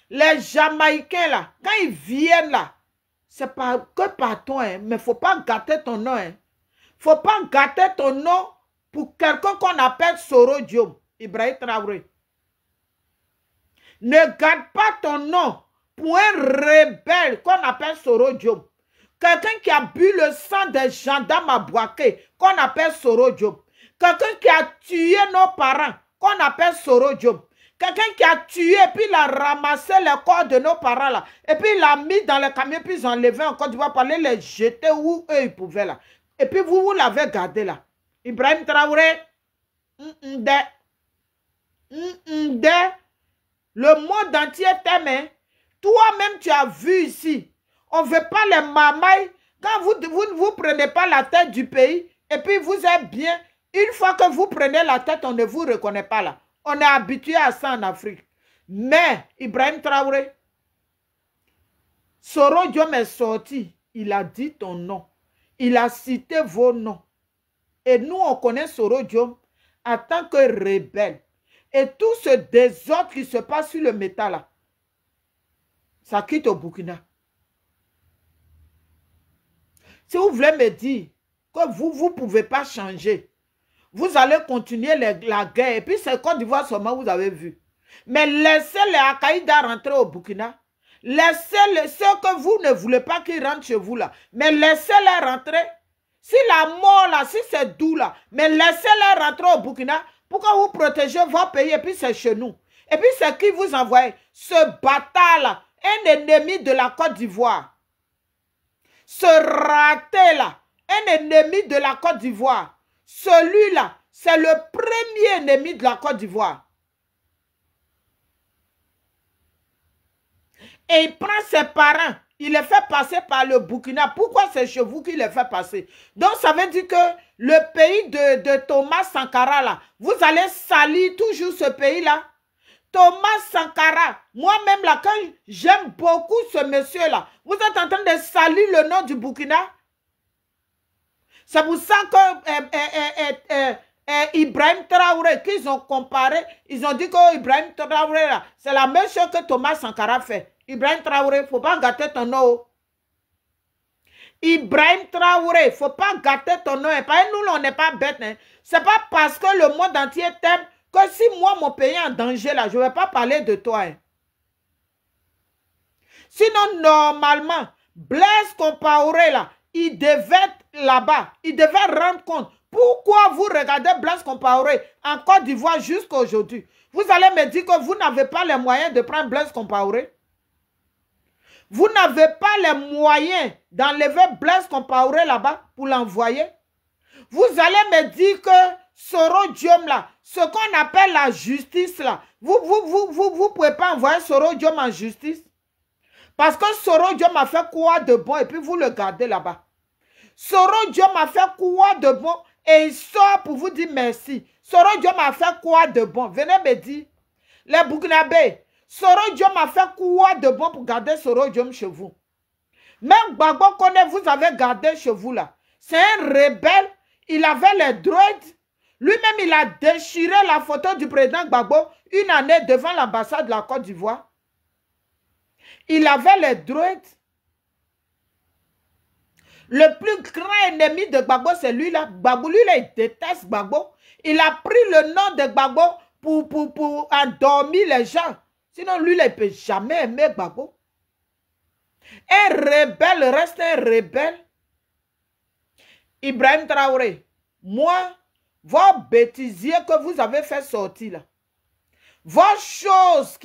les Jamaïcains là, quand ils viennent là, c'est pas que par toi, hein, mais il ne faut pas gâter ton nom. Il ne faut pas gâter ton nom pour quelqu'un qu'on appelle Soro Diom, Ibrahim Traoré. Ne gâte pas ton nom pour un rebelle qu'on appelle Soro Diom. Quelqu'un qui a bu le sang des gendarmes à Boaké, qu'on appelle Soro Diom. Quelqu'un qui a tué nos parents, qu'on appelle Soro Diom. Quelqu'un qui a tué, puis il a ramassé les corps de nos parents là. Et puis il l'a mis dans le camion, puis ils ont enlevé en Côte d'Ivoire pour aller les jeter où eux ils pouvaient là. Et puis vous l'avez gardé là. Ibrahim Traoré, le monde entier t'aime. Toi-même tu as vu ici. On ne veut pas les mamailles. Quand vous ne prenez pas la tête du pays, et puis vous êtes bien, une fois que vous prenez la tête, on ne vous reconnaît pas là. On est habitué à ça en Afrique. Mais, Ibrahim Traoré, Soro Diom est sorti. Il a dit ton nom. Il a cité vos noms. Et nous, on connaît Soro Diom en tant que rebelle. Et tout ce désordre qui se passe sur le métal là, ça quitte au Burkina. Si vous voulez me dire que vous ne pouvez pas changer, vous allez continuer la guerre. Et puis c'est Côte d'Ivoire seulement, vous avez vu. Mais laissez les Akaïda rentrer au Burkina. Laissez ceux que vous ne voulez pas qu'ils rentrent chez vous là. Mais laissez-les rentrer. Si la mort là, si c'est doux là, mais laissez-les rentrer au Burkina. Pourquoi vous protégez vos pays et puis c'est chez nous. Et puis c'est qui vous envoie? Ce bâtard là, un ennemi de la Côte d'Ivoire. Ce raté là, un ennemi de la Côte d'Ivoire. Celui-là, c'est le premier ennemi de la Côte d'Ivoire. Et il prend ses parents, il les fait passer par le Burkina. Pourquoi c'est chez vous qu'il les fait passer? Donc ça veut dire que le pays de Thomas Sankara, là, vous allez salir toujours ce pays-là. Thomas Sankara, moi-même là, quand j'aime beaucoup ce monsieur-là, vous êtes en train de salir le nom du Burkina. C'est pour ça que Ibrahim Traoré, qu'ils ont comparé, ils ont dit que Ibrahim Traoré, c'est la même chose que Thomas Sankara fait. Ibrahim Traoré, il ne faut pas gâter ton nom. Ibrahim Traoré, il ne faut pas gâter ton nom. Nous, on n'est pas bêtes. Hein. Ce n'est pas parce que le monde entier t'aime que si moi, mon pays est en danger, là, je ne vais pas parler de toi. Hein. Sinon, normalement, Blaise Compaoré, là, il devait être là-bas. Il devait rendre compte. Pourquoi vous regardez Blaise Compaoré en Côte d'Ivoire jusqu'à aujourd'hui? Vous allez me dire que vous n'avez pas les moyens de prendre Blaise Compaoré. Vous n'avez pas les moyens d'enlever Blaise Compaoré là-bas pour l'envoyer. Vous allez me dire que Soro Diom là, ce qu'on appelle la justice là, vous ne pouvez pas envoyer Soro Diom en justice. Parce que Soro Diom a fait quoi de bon et puis vous le gardez là-bas. Soro Diom a fait quoi de bon et il sort pour vous dire merci. Soro Diom a fait quoi de bon? Venez me dire, les Burkinabés, Soro Diom a fait quoi de bon pour garder Soro Diom chez vous? Même Gbagbo Kone, vous avez gardé chez vous là. C'est un rebelle. Il avait les droits. Lui-même, il a déchiré la photo du président Gbagbo une année devant l'ambassade de la Côte d'Ivoire. Il avait les droits. Le plus grand ennemi de Gbagbo, c'est lui-là. Gbagbo, lui-là, il déteste Gbagbo. Il a pris le nom de Gbagbo pour endormir les gens. Sinon, lui, il ne peut jamais aimer Gbagbo. Un rebelle reste un rebelle. Ibrahim Traoré, moi, vos bêtisiers que vous avez fait sortir là, vos choses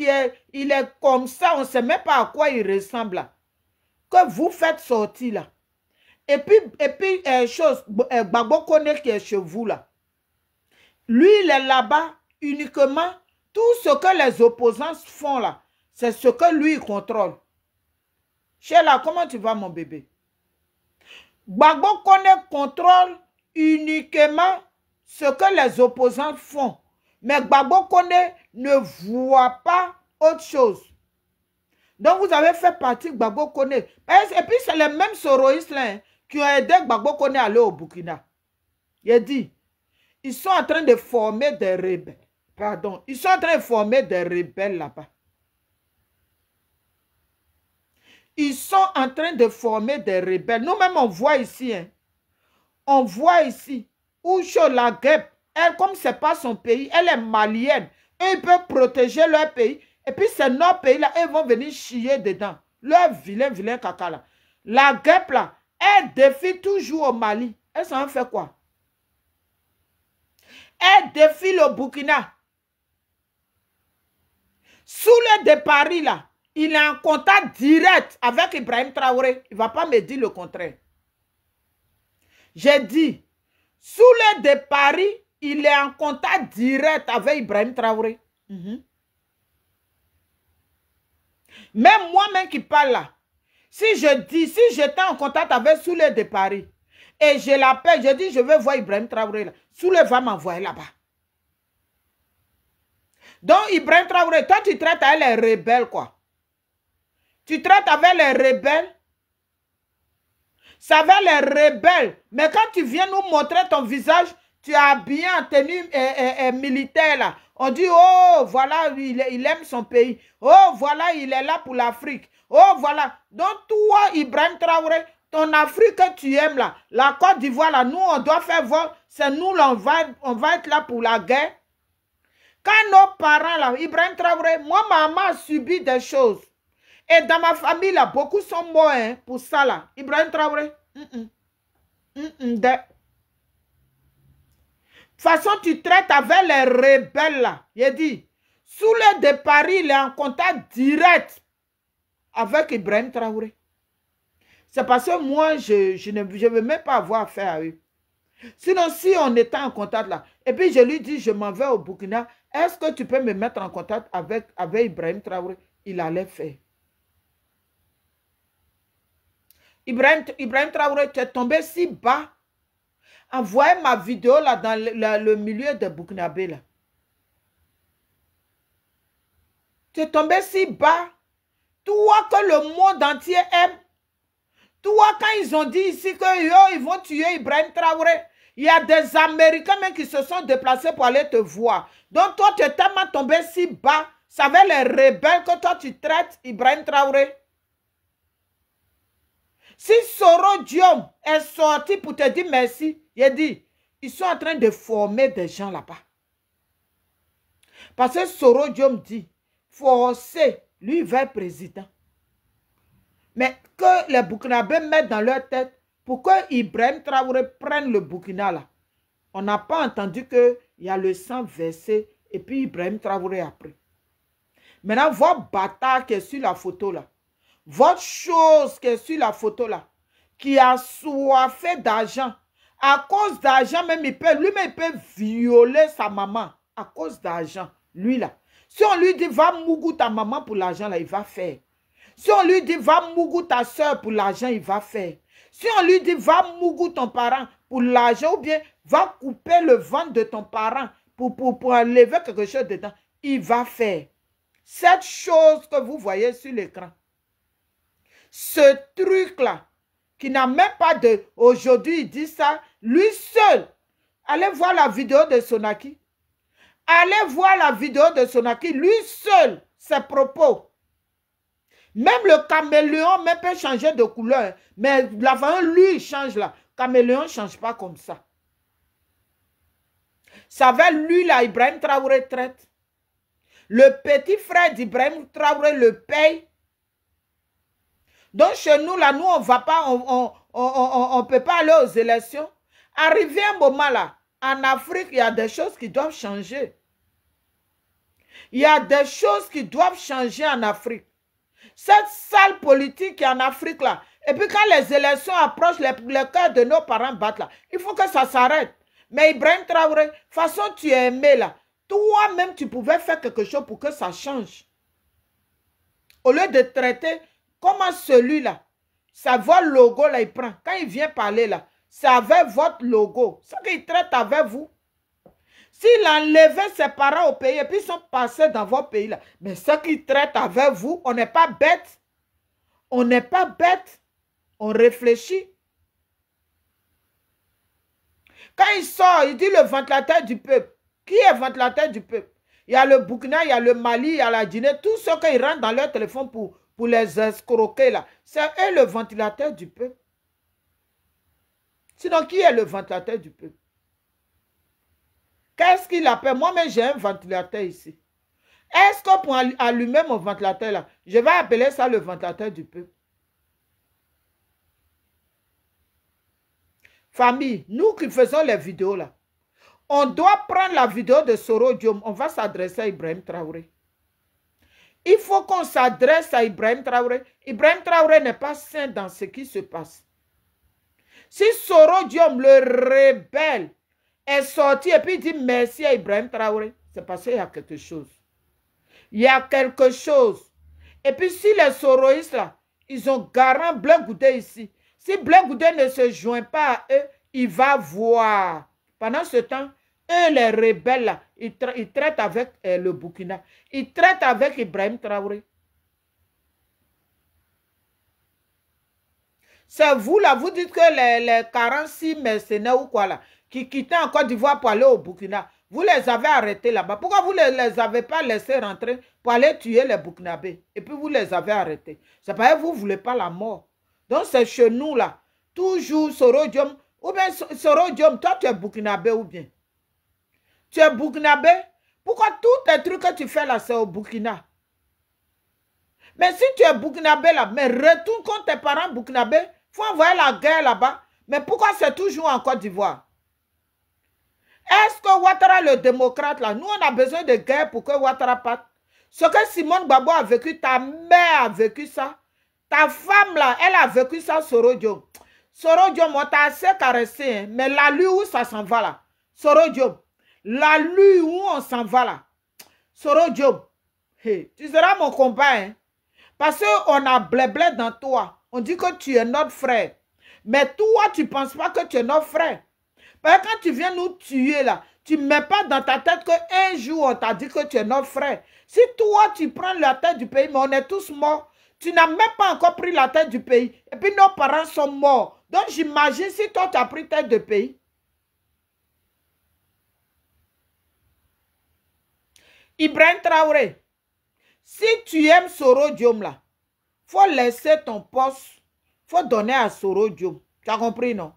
il est comme ça, on ne sait même pas à quoi il ressemble là, que vous faites sortir là. Et puis Gbagbo Kone qui est chez vous là. Lui, il est là-bas uniquement. Tout ce que les opposants font là, c'est ce que lui, il contrôle. Sheila, comment tu vas, mon bébé? Gbagbo Kone contrôle uniquement ce que les opposants font. Mais Gbagbo Kone ne voit pas autre chose. Donc, vous avez fait partie de Gbagbo Kone. Et puis, c'est les mêmes soroïstes là, qui ont aidé Gbagbo Kone à aller au Burkina. Il a dit, ils sont en train de former des rebelles. Pardon, ils sont en train de former des rebelles là-bas. Ils sont en train de former des rebelles. Nous-mêmes, on voit ici, hein, on voit ici, où la guêpe, elle, comme ce n'est pas son pays, elle est malienne. Eux, ils peuvent protéger leur pays. Et puis, c'est notre pays-là, ils vont venir chier dedans. Leur vilain caca là. La guêpe là, elle défie toujours au Mali. Elle s'en fait quoi? Elle défie le Burkina. Soulé de Paris là, il est en contact direct avec Ibrahim Traoré. Il ne va pas me dire le contraire. J'ai dit, Soulé de Paris, il est en contact direct avec Ibrahim Traoré. Même moi-même qui parle là, si j'étais en contact avec Soulé de Paris, et je l'appelle, je dis, je veux voir Ibrahim Traoré là, Soulé va m'envoyer là-bas. Donc, Ibrahim Traoré, toi, tu traites avec les rebelles, quoi. Tu traites avec les rebelles. Ça va les rebelles. Mais quand tu viens nous montrer ton visage, tu es habillé en tenue militaire, là. On dit, oh, voilà, il aime son pays. Oh, voilà, il est là pour l'Afrique. Oh, voilà. Donc, toi, Ibrahim Traoré, ton Afrique que tu aimes, là, la Côte d'Ivoire, là, nous, on doit faire voir, c'est nous, là, on va être là pour la guerre. Quand nos parents, là, Ibrahim Traoré, moi, maman a subi des choses. Et dans ma famille, là, beaucoup sont morts hein, pour ça, là. Ibrahim Traoré. De toute façon, tu traites avec les rebelles, là. Il dit, Soulé de Paris, il est en contact direct avec Ibrahim Traoré. C'est parce que moi, je ne veux même pas avoir affaire à eux. Sinon, si on était en contact là, et puis je lui dis, je m'en vais au Burkina, est-ce que tu peux me mettre en contact avec Ibrahim Traoré? Il allait faire. Ibrahim Traoré, tu es tombé si bas. Envoyez ma vidéo là dans le milieu de Burkinabé là. Tu es tombé si bas. Toi que le monde entier aime. Toi, quand ils ont dit ici qu'ils vont tuer Ibrahim Traoré, il y a des Américains même qui se sont déplacés pour aller te voir. Donc toi, tu es tellement tombé si bas. Ça va les rebelles que toi, tu traites Ibrahim Traoré. Si Soro Diom est sorti pour te dire merci, il a dit, ils sont en train de former des gens là-bas. Parce que Soro Diom dit, forcer, lui, il va être président. Mais que les Burkinabés mettent dans leur tête pour que Ibrahim Traoré prenne le Burkina là. On n'a pas entendu qu'il y a le sang versé et puis Ibrahim Traoré a pris. Maintenant, votre bâtard qui est sur la photo là, votre chose qui est sur la photo là, qui a soifé d'argent, à cause d'argent même, lui-même il peut violer sa maman à cause d'argent, lui là. Si on lui dit, va mougou ta maman pour l'argent là, il va faire. Si on lui dit, va mougou ta soeur pour l'argent, il va faire. Si on lui dit, va mougou ton parent pour l'argent, ou bien va couper le ventre de ton parent pour enlever quelque chose dedans, il va faire. Cette chose que vous voyez sur l'écran, ce truc-là, qui n'a même pas de... Aujourd'hui, il dit ça, lui seul. Allez voir la vidéo de Sonaki. Allez voir la vidéo de Sonaki, lui seul, ses propos. Même le caméléon même peut changer de couleur. Mais la façon, lui, il change là. Caméléon ne change pas comme ça. Ça va, lui, là, Ibrahim Traoré traite. Le petit frère d'Ibrahim Traoré le paye. Donc, chez nous, là, nous, on ne va pas, on peut pas aller aux élections. Arrivé un moment, là, en Afrique, il y a des choses qui doivent changer. Il y a des choses qui doivent changer en Afrique. Cette sale politique qui est en Afrique là, et puis quand les élections approchent, les cœurs de nos parents battent là, il faut que ça s'arrête. Mais Ibrahim Traoré, de toute façon tu es aimé là, toi-même tu pouvais faire quelque chose pour que ça change. Au lieu de traiter, comment celui-là, ça votre logo là, il prend. Quand il vient parler là, c'est avec votre logo. C'est qu'il traite avec vous. S'il enlevait ses parents au pays et puis ils sont passés dans votre pays là, mais ceux qui traitent avec vous, on n'est pas bête. On n'est pas bête. On réfléchit. Quand il sort, il dit le ventilateur du peuple. Qui est le ventilateur du peuple? Il y a le Burkina, il y a le Mali, il y a la Guinée. Tous ceux qui rentrent dans leur téléphone pour pour les escroquer là. C'est eux le ventilateur du peuple. Sinon, qui est le ventilateur du peuple? Qu'est-ce qu'il appelle? Moi-même, j'ai un ventilateur ici. Est-ce que pour allumer mon ventilateur là, je vais appeler ça le ventilateur du peuple? Famille, nous qui faisons les vidéos là, on doit prendre la vidéo de Soro Diom, on va s'adresser à Ibrahim Traoré. Il faut qu'on s'adresse à Ibrahim Traoré. Ibrahim Traoré n'est pas sain dans ce qui se passe. Si Soro Diom, le rebelle, est sorti et puis dit merci à Ibrahim Traoré, c'est parce qu'il y a quelque chose. Il y a quelque chose. Et puis si les soroïstes là, ils ont garant Blé Goudé ici. Si Blé Goudé ne se joint pas à eux, il va voir. Pendant ce temps, eux les rebelles là, ils traitent avec le Burkina. Ils traitent avec Ibrahim Traoré. C'est vous là, vous dites que les 46 mercenaires ou quoi là, qui quittaient en Côte d'Ivoire pour aller au Burkina, vous les avez arrêtés là-bas. Pourquoi vous ne les avez pas laissés rentrer pour aller tuer les Burkinabés? Et puis vous les avez arrêtés. C'est parce que vous ne voulez pas la mort. Donc c'est chez nous là. Toujours Soro Diom. Ou bien Soro Diom, toi tu es Burkinabé ou bien? Tu es Burkinabé? Pourquoi tous tes trucs que tu fais là, c'est au Burkina? Mais si tu es Burkinabé là, mais retourne contre tes parents Burkinabés, il faut envoyer la guerre là-bas. Mais pourquoi c'est toujours en Côte d'Ivoire? Est-ce que Ouattara, le démocrate, là, nous, on a besoin de guerre pour que Ouattara parte? Ce que Simone Gbagbo a vécu, ta mère a vécu ça. Ta femme, là, elle a vécu ça, Soro Diom. Soro Diom, on t'a assez caressé, hein, mais la lui où ça s'en va, là? Soro Diom, la lui où on s'en va, là? Soro Diom, hey, tu seras mon combat, hein? Parce qu'on a blé dans toi. On dit que tu es notre frère. Mais toi, tu ne penses pas que tu es notre frère. Parce que quand tu viens nous tuer là, tu ne mets pas dans ta tête qu'un jour on t'a dit que tu es notre frère. Si toi tu prends la tête du pays, mais on est tous morts, tu n'as même pas encore pris la tête du pays. Et puis nos parents sont morts. Donc j'imagine si toi tu as pris tête de pays. Ibrahim Traoré, si tu aimes Soro Diom là, il faut laisser ton poste, il faut donner à Soro Diom. Tu as compris non?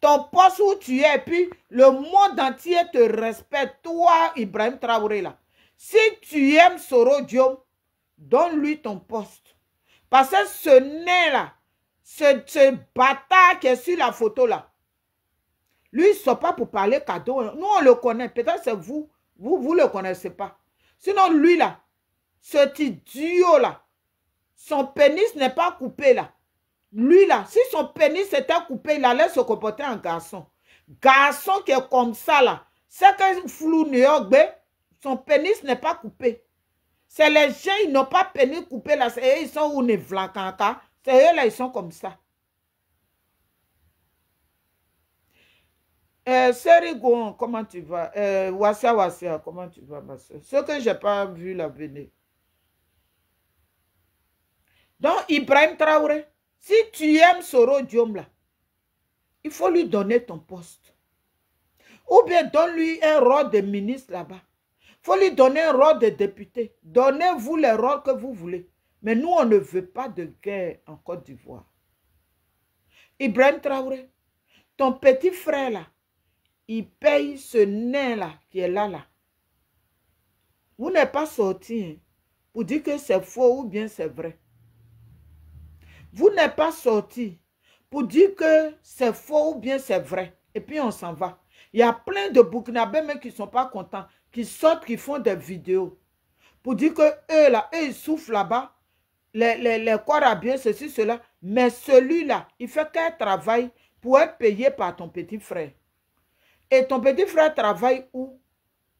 Ton poste où tu es, et puis le monde entier te respecte, toi, Ibrahim Traoré, là. Si tu aimes Soro Diom, donne-lui ton poste. Parce que ce nez-là, ce bâtard qui est sur la photo, là, lui, il ne sort pas pour parler cadeau. Nous, on le connaît. Peut-être c'est vous. Vous ne le connaissez pas. Sinon, lui, là, ce petit duo-là, son pénis n'est pas coupé, là. Lui là, si son pénis était coupé, il allait se comporter en garçon. Garçon qui est comme ça là. C'est que flou New York, son pénis n'est pas coupé. C'est les gens, ils n'ont pas pénis coupé là. C'est eux, ils sont où ne vlakanka. C'est eux là, ils sont comme ça. Serigon, comment tu vas? Wassia, comment tu vas, ma soeur? Ce que je n'ai pas vu là, venez. Donc, Ibrahim Traoré. Si tu aimes Soro Diom là, il faut lui donner ton poste. Ou bien donne-lui un rôle de ministre là-bas. Il faut lui donner un rôle de député. Donnez-vous les rôles que vous voulez. Mais nous, on ne veut pas de guerre en Côte d'Ivoire. Ibrahim Traoré, ton petit frère là, il paye ce nain là qui est là. Vous n'êtes pas sorti hein, pour dire que c'est faux ou bien c'est vrai. Vous n'êtes pas sorti pour dire que c'est faux ou bien c'est vrai. Et puis on s'en va. Il y a plein de Burkinabés même qui ne sont pas contents, qui sortent, qui font des vidéos. Pour dire que eux là, eux ils souffrent là-bas. Les corps à bien, ceci, cela. Mais celui-là, il fait qu'un travail pour être payé par ton petit frère. Et ton petit frère travaille où?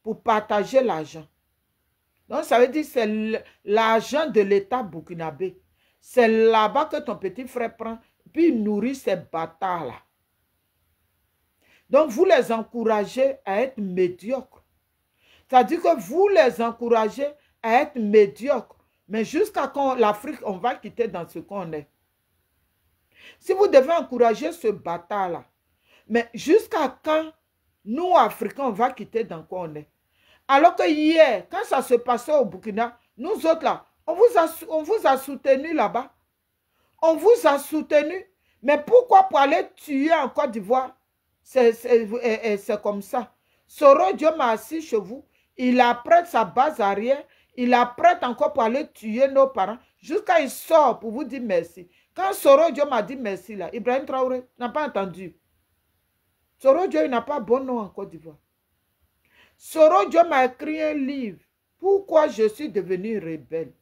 Pour partager l'argent. Donc ça veut dire que c'est l'argent de l'État burkinabé. C'est là-bas que ton petit frère prend, puis il nourrit ces bâtards-là. Donc, vous les encouragez à être médiocres. C'est-à-dire que vous les encouragez à être médiocres. Mais jusqu'à quand l'Afrique, on va quitter dans ce qu'on est. Si vous devez encourager ce bâtard-là, mais jusqu'à quand nous, Africains, on va quitter dans quoi on est. Alors que hier, quand ça se passait au Burkina, nous autres là, On vous a soutenu là-bas. On vous a soutenu. Mais pourquoi pour aller tuer en Côte d'Ivoire? C'est comme ça. Soro Diom m'a assis chez vous. Il apprête sa base arrière. Il apprête encore pour aller tuer nos parents. Jusqu'à il sort pour vous dire merci. Quand Soro Diom m'a dit merci là, Ibrahim Traoré n'a pas entendu. Soro Diom n'a pas bon nom en Côte d'Ivoire. Soro Diom m'a écrit un livre. Pourquoi je suis devenu rebelle?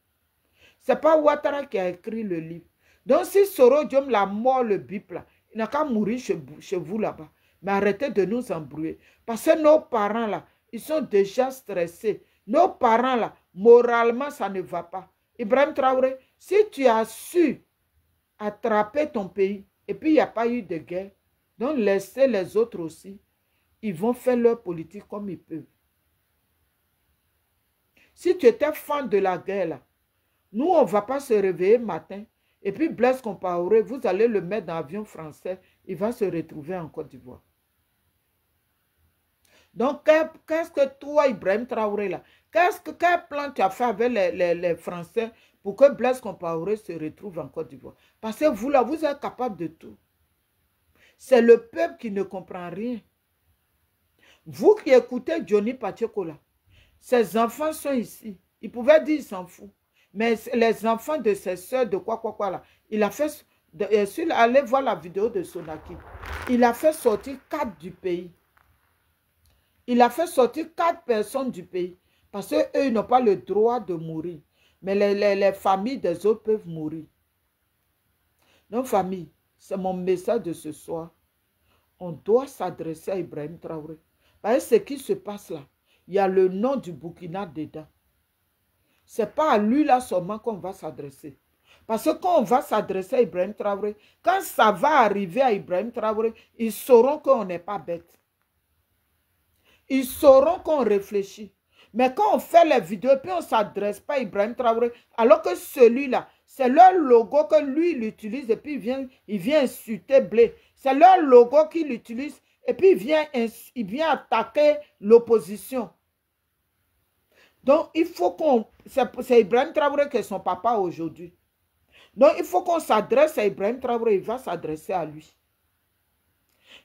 Ce n'est pas Ouattara qui a écrit le livre. Donc si Soro Diom l'a mort le bip là, il n'a qu'à mourir chez vous là-bas. Mais arrêtez de nous embrouiller. Parce que nos parents là, ils sont déjà stressés. Nos parents là, moralement, ça ne va pas. Ibrahim Traoré, si tu as su attraper ton pays, et puis il n'y a pas eu de guerre, donc laissez les autres aussi. Ils vont faire leur politique comme ils peuvent. Si tu étais fan de la guerre là, nous, on ne va pas se réveiller matin. Et puis Blaise Compaoré, vous allez le mettre dans l'avion français. Il va se retrouver en Côte d'Ivoire. Donc, qu'est-ce que toi, Ibrahim Traoré, là, quel plan tu as fait avec les Français pour que Blaise Compaoré se retrouve en Côte d'Ivoire? Parce que vous, là, vous êtes capable de tout. C'est le peuple qui ne comprend rien. Vous qui écoutez Johnny Pacheco, là, ses enfants sont ici. Il pouvait dire, il s'en fout. Mais les enfants de ses soeurs, de quoi là, il a fait, allez voir la vidéo de Sonaki, il a fait sortir 4 du pays. Il a fait sortir 4 personnes du pays. Parce qu'eux, ils n'ont pas le droit de mourir. Mais les familles des autres peuvent mourir. Donc, famille, c'est mon message de ce soir. On doit s'adresser à Ibrahim Traoré. Parce que ce qui se passe là, il y a le nom du Burkina dedans. Ce n'est pas à lui là seulement qu'on va s'adresser. Parce que quand on va s'adresser à Ibrahim Traoré, quand ça va arriver à Ibrahim Traoré, ils sauront qu'on n'est pas bête. Ils sauront qu'on réfléchit. Mais quand on fait les vidéos, puis on ne s'adresse pas à Ibrahim Traoré, alors que celui-là, c'est leur logo que lui, il utilise, et puis il vient insulter Blé. C'est leur logo qu'il utilise, et puis il vient attaquer l'opposition. Donc, il faut qu'on... C'est Ibrahim Traoré qui est son papa aujourd'hui. Donc, il faut qu'on s'adresse à Ibrahim Traoré, il va s'adresser à lui.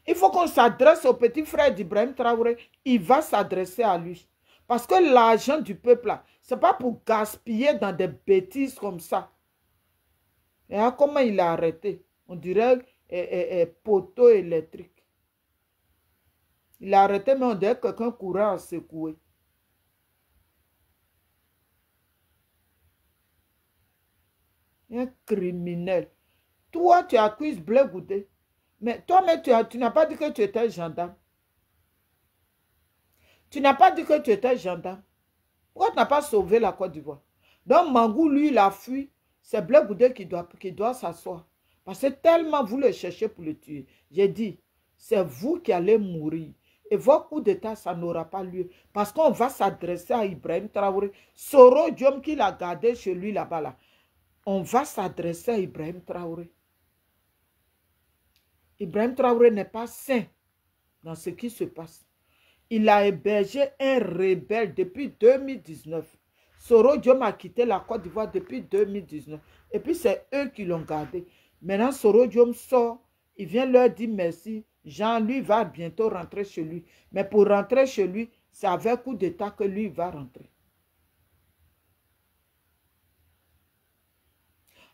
Il faut qu'on s'adresse au petit frère d'Ibrahim Traoré, il va s'adresser à lui. Parce que l'argent du peuple, là, ce n'est pas pour gaspiller dans des bêtises comme ça. Et là, comment il a arrêté? On dirait poteau électrique. Il a arrêté, mais on dirait quelqu'un courant à secouer. Un criminel. Toi, tu accuses Blé Goudé. Mais toi-même, tu n'as pas dit que tu étais gendarme. Tu n'as pas dit que tu étais gendarme. Pourquoi tu n'as pas sauvé la Côte d'Ivoire? Donc, Mangou, lui, il a fui. C'est Blé Goudé qui doit s'asseoir. Parce que tellement vous le cherchez pour le tuer. J'ai dit, c'est vous qui allez mourir. Et votre coup d'État, ça n'aura pas lieu. Parce qu'on va s'adresser à Ibrahim Traoré. Soro Diom qui l'a gardé chez lui là-bas. Là. On va s'adresser à Ibrahim Traoré. Ibrahim Traoré n'est pas sain dans ce qui se passe. Il a hébergé un rebelle depuis 2019. Soro Diom a quitté la Côte d'Ivoire depuis 2019. Et puis c'est eux qui l'ont gardé. Maintenant, Soro Diom sort. Il vient leur dire merci. Jean, lui, va bientôt rentrer chez lui. Mais pour rentrer chez lui, c'est avec coup d'État que lui va rentrer.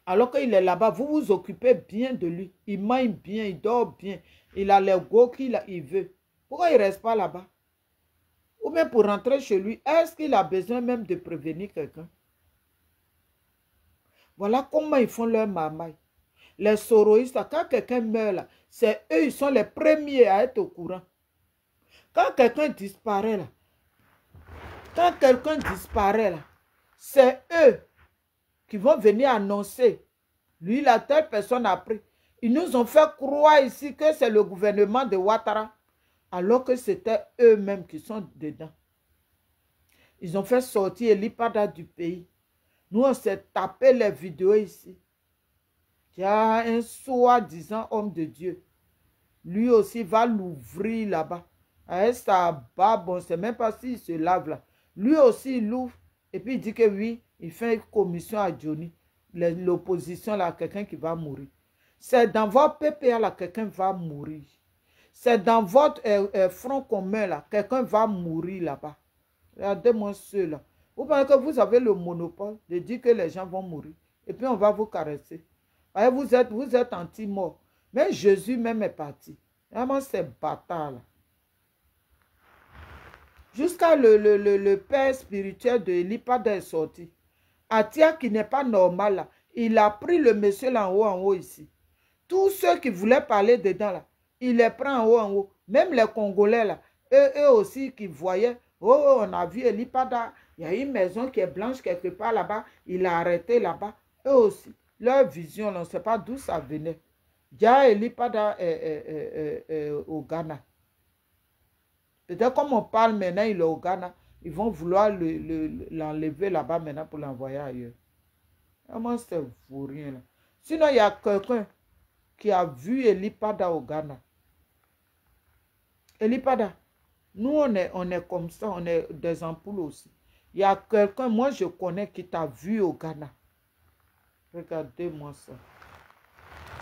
Alors qu'il est là-bas, vous vous occupez bien de lui. Il mange bien, il dort bien. Il a les go qu'il veut. Pourquoi il ne reste pas là-bas? Ou même pour rentrer chez lui, est-ce qu'il a besoin même de prévenir quelqu'un? Voilà comment ils font leur marmaille. Les soroïstes, quand quelqu'un meurt là, c'est eux, ils sont les premiers à être au courant. Quand quelqu'un disparaît là, c'est eux qui vont venir annoncer. Lui, la telle personne a pris. Ils nous ont fait croire ici que c'est le gouvernement de Ouattara, alors que c'était eux-mêmes qui sont dedans. Ils ont fait sortir l'IPADA du pays. Nous, on s'est tapé les vidéos ici. Il y a un soi-disant homme de Dieu. Lui aussi va l'ouvrir là-bas. Avec sa barbe, on ne sait même pas s'il se lave là. Lui aussi, il l'ouvre. Et puis il dit que oui, il fait une commission à Johnny. L'opposition, là, quelqu'un qui va mourir. C'est dans votre PPA, là, quelqu'un va mourir. C'est dans votre front commun, là, quelqu'un va mourir là-bas. Regardez-moi ceux-là. Vous pensez que vous avez le monopole de dire que les gens vont mourir. Et puis on va vous caresser. Vous êtes anti-mort. Mais Jésus même est parti. Vraiment, c'est bâtard là. Jusqu'à le père spirituel de Elipada est sorti. Atia qui n'est pas normal là. Il a pris le monsieur là en haut ici. Tous ceux qui voulaient parler dedans là, il les prend en haut. Même les Congolais là, eux aussi qui voyaient, oh on a vu Elipada, il y a une maison qui est blanche quelque part là-bas, il a arrêté là-bas. Eux aussi, leur vision, on ne sait pas d'où ça venait. Déjà Elipada au Ghana. Peut-être comme on parle maintenant, il est au Ghana, ils vont vouloir l'enlever là-bas maintenant pour l'envoyer ailleurs. Vraiment, c'est vaurien là. Sinon, il y a quelqu'un qui a vu Elipada au Ghana. Elipada, nous on est comme ça, on est des ampoules aussi. Il y a quelqu'un, moi je connais, qui t'a vu au Ghana. Regardez-moi ça.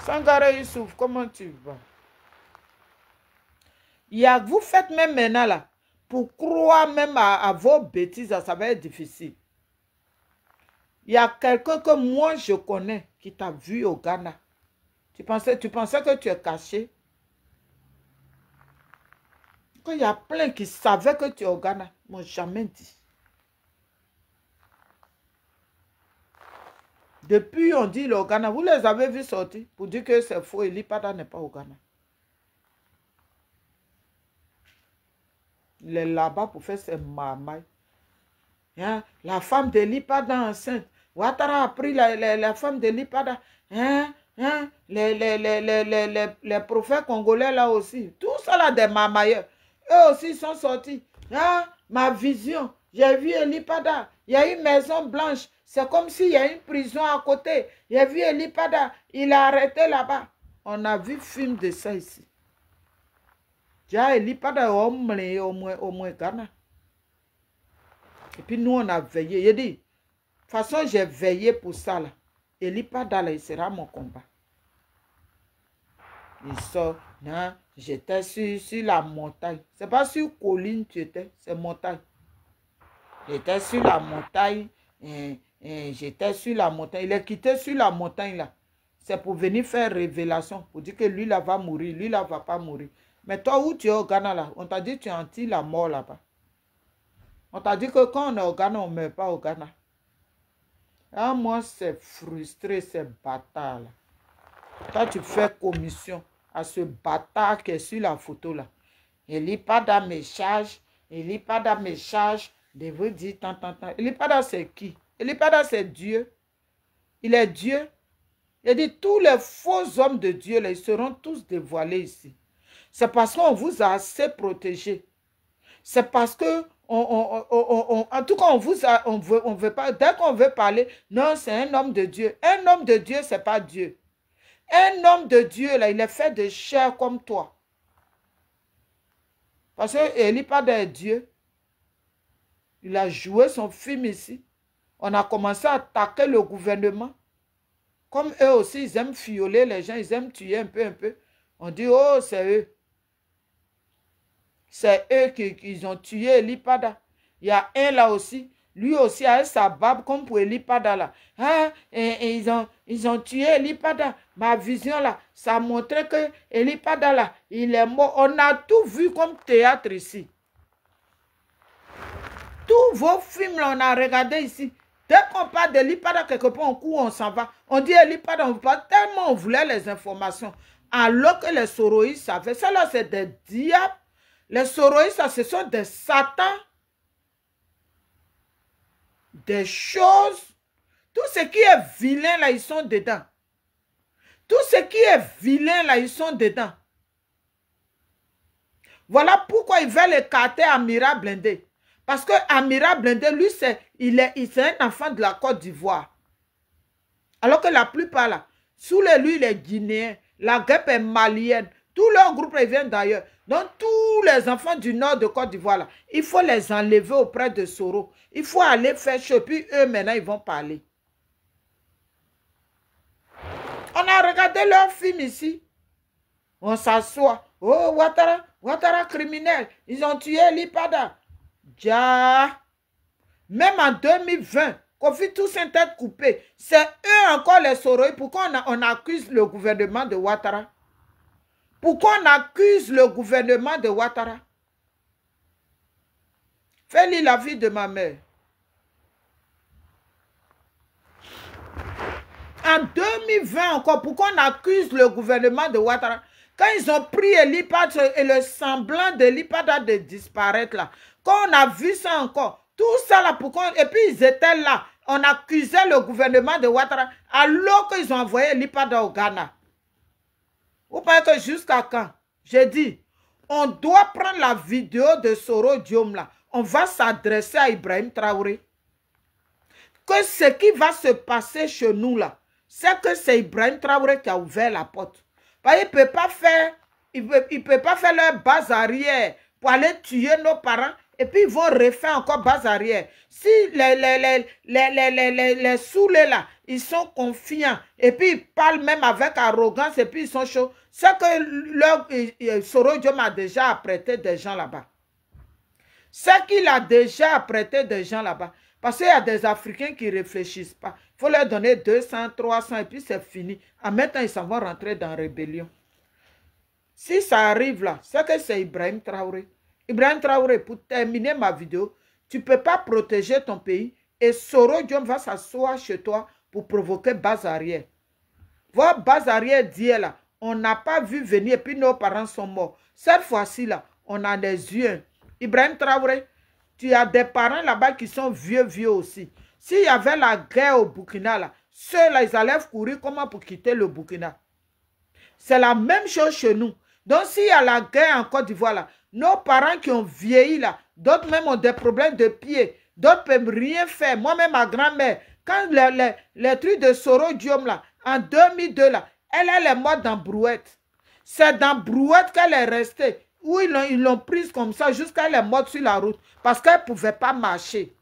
Sangare Youssouf, comment tu vas? Vous faites même maintenant là, pour croire même à vos bêtises, ça va être difficile. Il y a quelqu'un que moi je connais qui t'a vu au Ghana. Tu pensais que tu es caché? Quand il y a plein qui savaient que tu es au Ghana, ils m'ont jamais dit. Depuis on dit le au Ghana, vous les avez vus sortir pour dire que c'est faux, Elipada n'est pas au Ghana. Il est là-bas pour faire ses marmailles. Hein? La femme de Elipada enceinte. Ouattara a pris la femme de Elipada. Hein? Hein? Les prophètes congolais là aussi. Tout ça là des marmailleurs. Eux aussi sont sortis. Hein? Ma vision. J'ai vu Elipada. Il y a une maison blanche. C'est comme s'il y a une prison à côté. J'ai vu Elipada. Il a arrêté là-bas. On a vu film de ça ici. Déjà, Elipada au moins Ghana. Et puis nous, on a veillé. Il dit, de toute façon, j'ai veillé pour ça là. Elipada là, il sera mon combat. Il sort, non, j'étais sur la montagne. C'est pas sur colline tu étais, c'est montagne. J'étais sur la montagne, j'étais sur la montagne. Il est quitté sur la montagne là. C'est pour venir faire révélation, pour dire que lui là va mourir, lui là va pas mourir. Mais toi où tu es au Ghana là, on t'a dit que tu es anti la mort là-bas. On t'a dit que quand on est au Ghana, on ne meurt pas au Ghana. Ah, moi, c'est frustré, ces bâtards là. Toi, tu fais commission à ce bâtard qui est sur la photo là. Elipada me charge, Elipada me charge de vous dire tant. Elipada, c'est qui? Elipada, c'est Dieu. Il est Dieu. Il dit tous les faux hommes de Dieu là, ils seront tous dévoilés ici. C'est parce qu'on vous a assez protégé. C'est parce que, en tout cas, on veut pas, dès qu'on veut parler, non, c'est un homme de Dieu. Un homme de Dieu, c'est pas Dieu. Un homme de Dieu, là, il est fait de chair comme toi. Parce que Elipada est Dieu. Il a joué son film ici. On a commencé à attaquer le gouvernement. Comme eux aussi, ils aiment fioler les gens, ils aiment tuer un peu. On dit, oh, c'est eux. C'est eux qui ont tué Elipada. Il y a un là aussi. Lui aussi a sa barbe comme pour Elipada là. Hein? Et ils ont tué Elipada. Ma vision là, ça montrait que Elipada là, il est mort. On a tout vu comme théâtre ici. Tous vos films là, on a regardé ici. Dès qu'on parle d'Elipada quelque part, on court, on s'en va. On dit Elipada, on parle tellement on voulait les informations. Alors que les soroïstes savaient. Ça là, c'est des diables. Les soroïstes, ce sont des satans. Des choses. Tout ce qui est vilain, là, ils sont dedans. Tout ce qui est vilain, là, ils sont dedans. Voilà pourquoi ils veulent écarter Amira Blindé. Parce que Amira Blindé, lui, il est un enfant de la Côte d'Ivoire. Alors que la plupart, là, sous lui, il est guinéen. La guêpe est malienne. Tous leurs groupes viennent d'ailleurs. Donc, tous les enfants du nord de Côte d'Ivoire, là, il faut les enlever auprès de Soro. Il faut aller faire chaud. Puis eux, maintenant, ils vont parler. On a regardé leur film ici. On s'assoit. Oh, Ouattara criminel. Ils ont tué Lipada. Ja. Même en 2020, Kofi Toussaint tête coupée. C'est eux encore les Soroï. Pourquoi on accuse le gouvernement de Ouattara? Pourquoi on accuse le gouvernement de Ouattara? Fais-lui la vie de ma mère. En 2020 encore, pourquoi on accuse le gouvernement de Ouattara? Quand ils ont pris Elipad et le semblant de Elipad de disparaître là, quand on a vu ça encore, tout ça là, pourquoi? Et puis ils étaient là, on accusait le gouvernement de Ouattara alors qu'ils ont envoyé Elipad au Ghana. Vous pensez que jusqu'à quand? J'ai dit, on doit prendre la vidéo de Soro Diom là, on va s'adresser à Ibrahim Traoré. Que ce qui va se passer chez nous là, c'est que c'est Ibrahim Traoré qui a ouvert la porte. Parce qu'il ne peut pas faire, il peut pas faire leur base arrière pour aller tuer nos parents et puis ils vont refaire encore base arrière. Si les saoulés là, ils sont confiants et puis ils parlent même avec arrogance et puis ils sont chauds, c'est que Soro Diom a déjà apprêté des gens là-bas. C'est qu'il a déjà apprêté des gens là-bas. Parce qu'il y a des Africains qui ne réfléchissent pas. Il faut leur donner 200, 300 et puis c'est fini. En même temps, ils s'en vont rentrer dans la rébellion. Si ça arrive là, c'est que c'est Ibrahim Traoré. Ibrahim Traoré, pour terminer ma vidéo, tu ne peux pas protéger ton pays et Soro Diom va s'asseoir chez toi pour provoquer base arrière. Voir base arrière d'hier là, on n'a pas vu venir et puis nos parents sont morts. Cette fois-ci là, on a les yeux. Ibrahim Traoré, tu as des parents là-bas qui sont vieux aussi. S'il y avait la guerre au Burkina, là, ceux-là, ils allaient courir comment pour quitter le Burkina. C'est la même chose chez nous. Donc, s'il y a la guerre en Côte d'Ivoire, là, nos parents qui ont vieilli, là, d'autres même ont des problèmes de pied, d'autres ne peuvent rien faire. Moi-même, ma grand-mère, quand les trucs de Soro Diom, là, en 2002, là, elle est morte dans Brouette. C'est dans Brouette qu'elle est restée. Où ils l'ont prise comme ça jusqu'à elle est morte sur la route parce qu'elle ne pouvait pas marcher.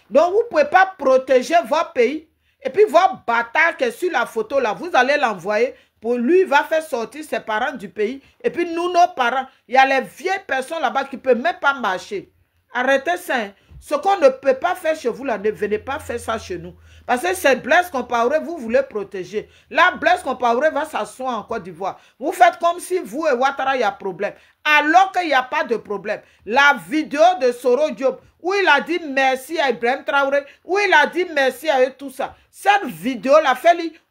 Donc, vous ne pouvez pas protéger votre pays. Et puis, votre bâtard qui est sur la photo là, vous allez l'envoyer pour lui, il va faire sortir ses parents du pays. Et puis, nous, nos parents, il y a les vieilles personnes là-bas qui ne peuvent même pas marcher. Arrêtez ça. Hein. Ce qu'on ne peut pas faire chez vous là, ne venez pas faire ça chez nous. Parce que c'est Blaise Compaoré, vous voulez protéger. Là, Blaise Compaoré va s'asseoir en Côte d'Ivoire. Vous faites comme si vous et Ouattara, il y a problème. Alors qu'il n'y a pas de problème. La vidéo de Soro Diop, où il a dit merci à Ibrahim Traoré, où il a dit merci à eux, tout ça. Cette vidéo-là,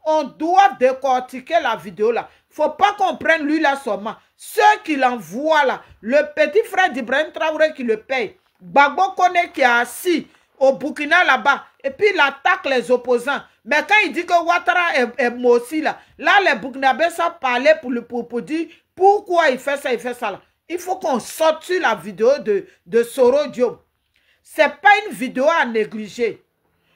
on doit décortiquer la vidéo-là. Il ne faut pas qu'on prenne lui là seulement. Ceux qui l'envoient là, le petit frère d'Ibrahim Traoré qui le paye. Gbagbo Kone qui est assis au Burkina là-bas, et puis il attaque les opposants. Mais quand il dit que Ouattara est Mossi là, les Burkinabés savent parler pour dire pourquoi il fait ça là. Il faut qu'on sorte sur la vidéo de Soro Diop. Ce n'est pas une vidéo à négliger.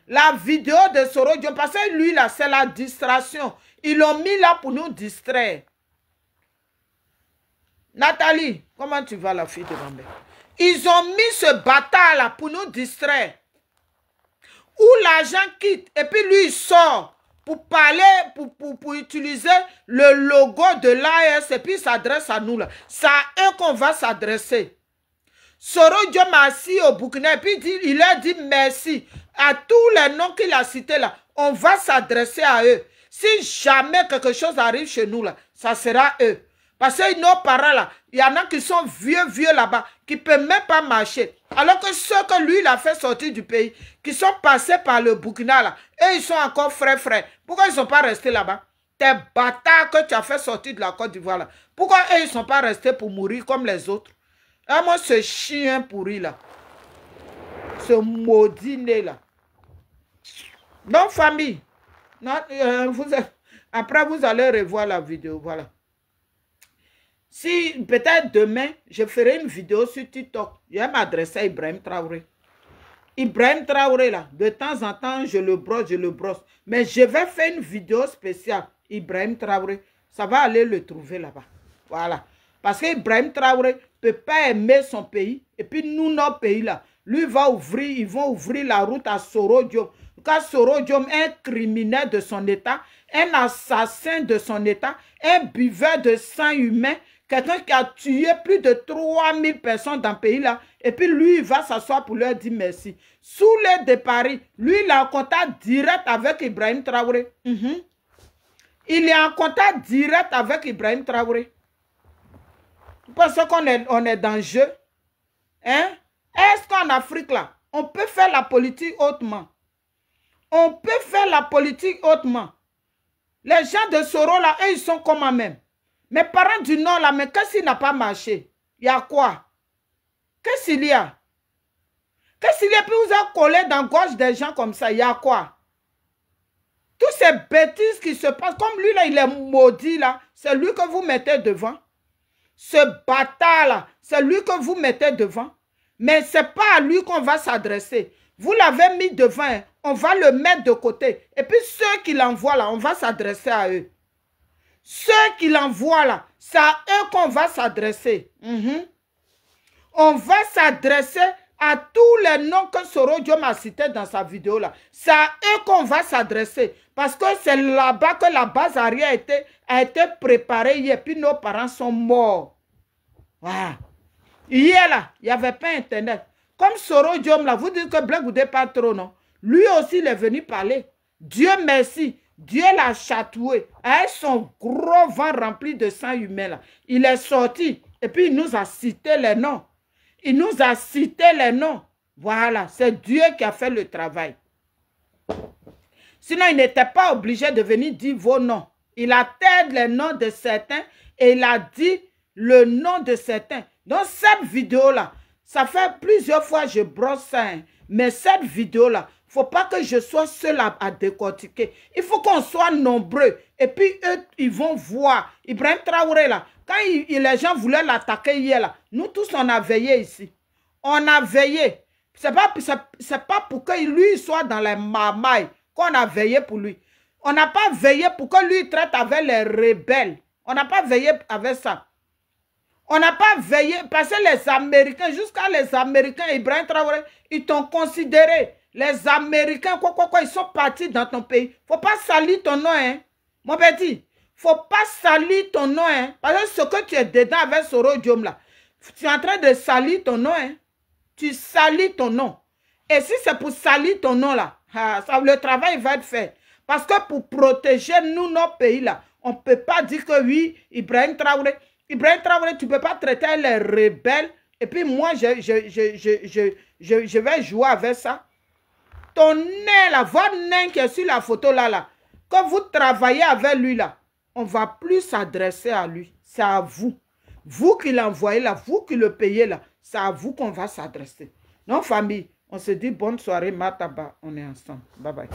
La vidéo de Soro Diop, parce que lui là, c'est la distraction. Ils l'ont mis là pour nous distraire. Nathalie, comment tu vas la fille de ma mère? Ils ont mis ce bâtard là pour nous distraire. Où l'argent quitte et puis lui il sort pour parler, pour utiliser le logo de l'AS et puis il s'adresse à nous là. C'est à eux qu'on va s'adresser. Soro Diop m'a assis au Burkina et puis il leur dit merci à tous les noms qu'il a cités là. On va s'adresser à eux. Si jamais quelque chose arrive chez nous là, ça sera eux. Parce que nos parents là, il y en a qui sont vieux là-bas, qui ne peuvent même pas marcher. Alors que ceux que lui, il a fait sortir du pays, qui sont passés par le Burkina là, et ils sont encore frais. Pourquoi ils ne sont pas restés là-bas? Tes bâtards que tu as fait sortir de la Côte d'Ivoire là, pourquoi eux, ils ne sont pas restés pour mourir comme les autres? Ah, moi, ce chien pourri là, ce maudit né là. Non, famille. Non, après, vous allez revoir la vidéo, voilà. Si peut-être demain, je ferai une vidéo sur TikTok, je vais m'adresser à Ibrahim Traoré. Ibrahim Traoré, là, de temps en temps, je le brosse. Mais je vais faire une vidéo spéciale, Ibrahim Traoré. ça va aller le trouver là-bas. Voilà. Parce qu'Ibrahim Traoré ne peut pas aimer son pays. Et puis nous, notre pays là, lui va ouvrir, ils vont ouvrir la route à Soro Diom. Car Soro Diom est un criminel de son état, un assassin de son état, un buveur de sang humain, quelqu'un qui a tué plus de 3000 personnes dans le pays là. Et puis lui, il va s'asseoir pour leur dire merci. Sous l'aide de Paris, lui, il est en contact direct avec Ibrahim Traoré. Il est en contact direct avec Ibrahim Traoré. Vous pensez qu'on est dans le jeu? Hein? Est-ce qu'en Afrique, là, on peut faire la politique autrement? On peut faire la politique autrement. Les gens de Soro, là, eux, ils sont comme eux-mêmes. Mes parents du Nord, là, mais qu'est-ce qui n'a pas marché? Il y a quoi? Qu'est-ce qu'il y a? Qu'est-ce qu'il y a? Puis vous avez collé dans la gorge des gens comme ça. Il y a quoi? Toutes ces bêtises qui se passent, comme lui, là, il est maudit, là. C'est lui que vous mettez devant. Ce bâtard-là, c'est lui que vous mettez devant. Mais ce n'est pas à lui qu'on va s'adresser. Vous l'avez mis devant, hein. On va le mettre de côté. Et puis ceux qui l'envoient là, on va s'adresser à eux. Ceux qui l'envoient là, c'est à eux qu'on va s'adresser. On va s'adresser à tous les noms que Soro Diom a cités dans sa vidéo là. C'est à eux qu'on va s'adresser. Parce que c'est là-bas que la base arrière a été préparée hier. Et puis nos parents sont morts. Voilà. Hier là, il n'y avait pas Internet. Comme Soro Diom là, vous dites que Black Goudé pas trop, non? Lui aussi, il est venu parler. Dieu merci. Dieu l'a chatoué. Avec son gros vent rempli de sang humain là. Il est sorti. Et puis il nous a cité les noms. Il nous a cité les noms. Voilà, c'est Dieu qui a fait le travail. Sinon, il n'était pas obligé de venir dire vos noms. Il a tête les noms de certains et il a dit le nom de certains. Donc, cette vidéo-là, ça fait plusieurs fois que je brosse ça. Hein. Mais cette vidéo-là, il ne faut pas que je sois seul à décortiquer. Il faut qu'on soit nombreux. Et puis, eux, ils vont voir. Ibrahim Traoré, là, quand les gens voulaient l'attaquer hier, là, nous tous, on a veillé ici. On a veillé. Ce n'est pas pour que lui soit dans les marmailles qu'on a veillé pour lui. On n'a pas veillé pour que lui traite avec les rebelles. On n'a pas veillé avec ça. On n'a pas veillé parce que les Américains, jusqu'à les Américains, Ibrahim Traoré, ils t'ont considéré. Les Américains, ils sont partis dans ton pays. Il ne faut pas salir ton nom, hein. Mon petit, il ne faut pas salir ton nom, hein. Parce que ce que tu es dedans avec Soro Diom, là, tu es en train de salir ton nom, hein. Tu salis ton nom. Et si c'est pour salir ton nom, là, le travail va être fait. Parce que pour protéger nous, notre pays, là, on ne peut pas dire que oui, Ibrahim Traoré, tu ne peux pas traiter les rebelles. Et puis moi, je vais jouer avec ça. Ton nain là, votre nain qui est sur la photo là, quand vous travaillez avec lui là, on ne va plus s'adresser à lui. C'est à vous. Vous qui l'envoyez là, vous qui le payez là, c'est à vous qu'on va s'adresser. Non, famille, on se dit bonne soirée, Mataba, on est ensemble. Bye bye.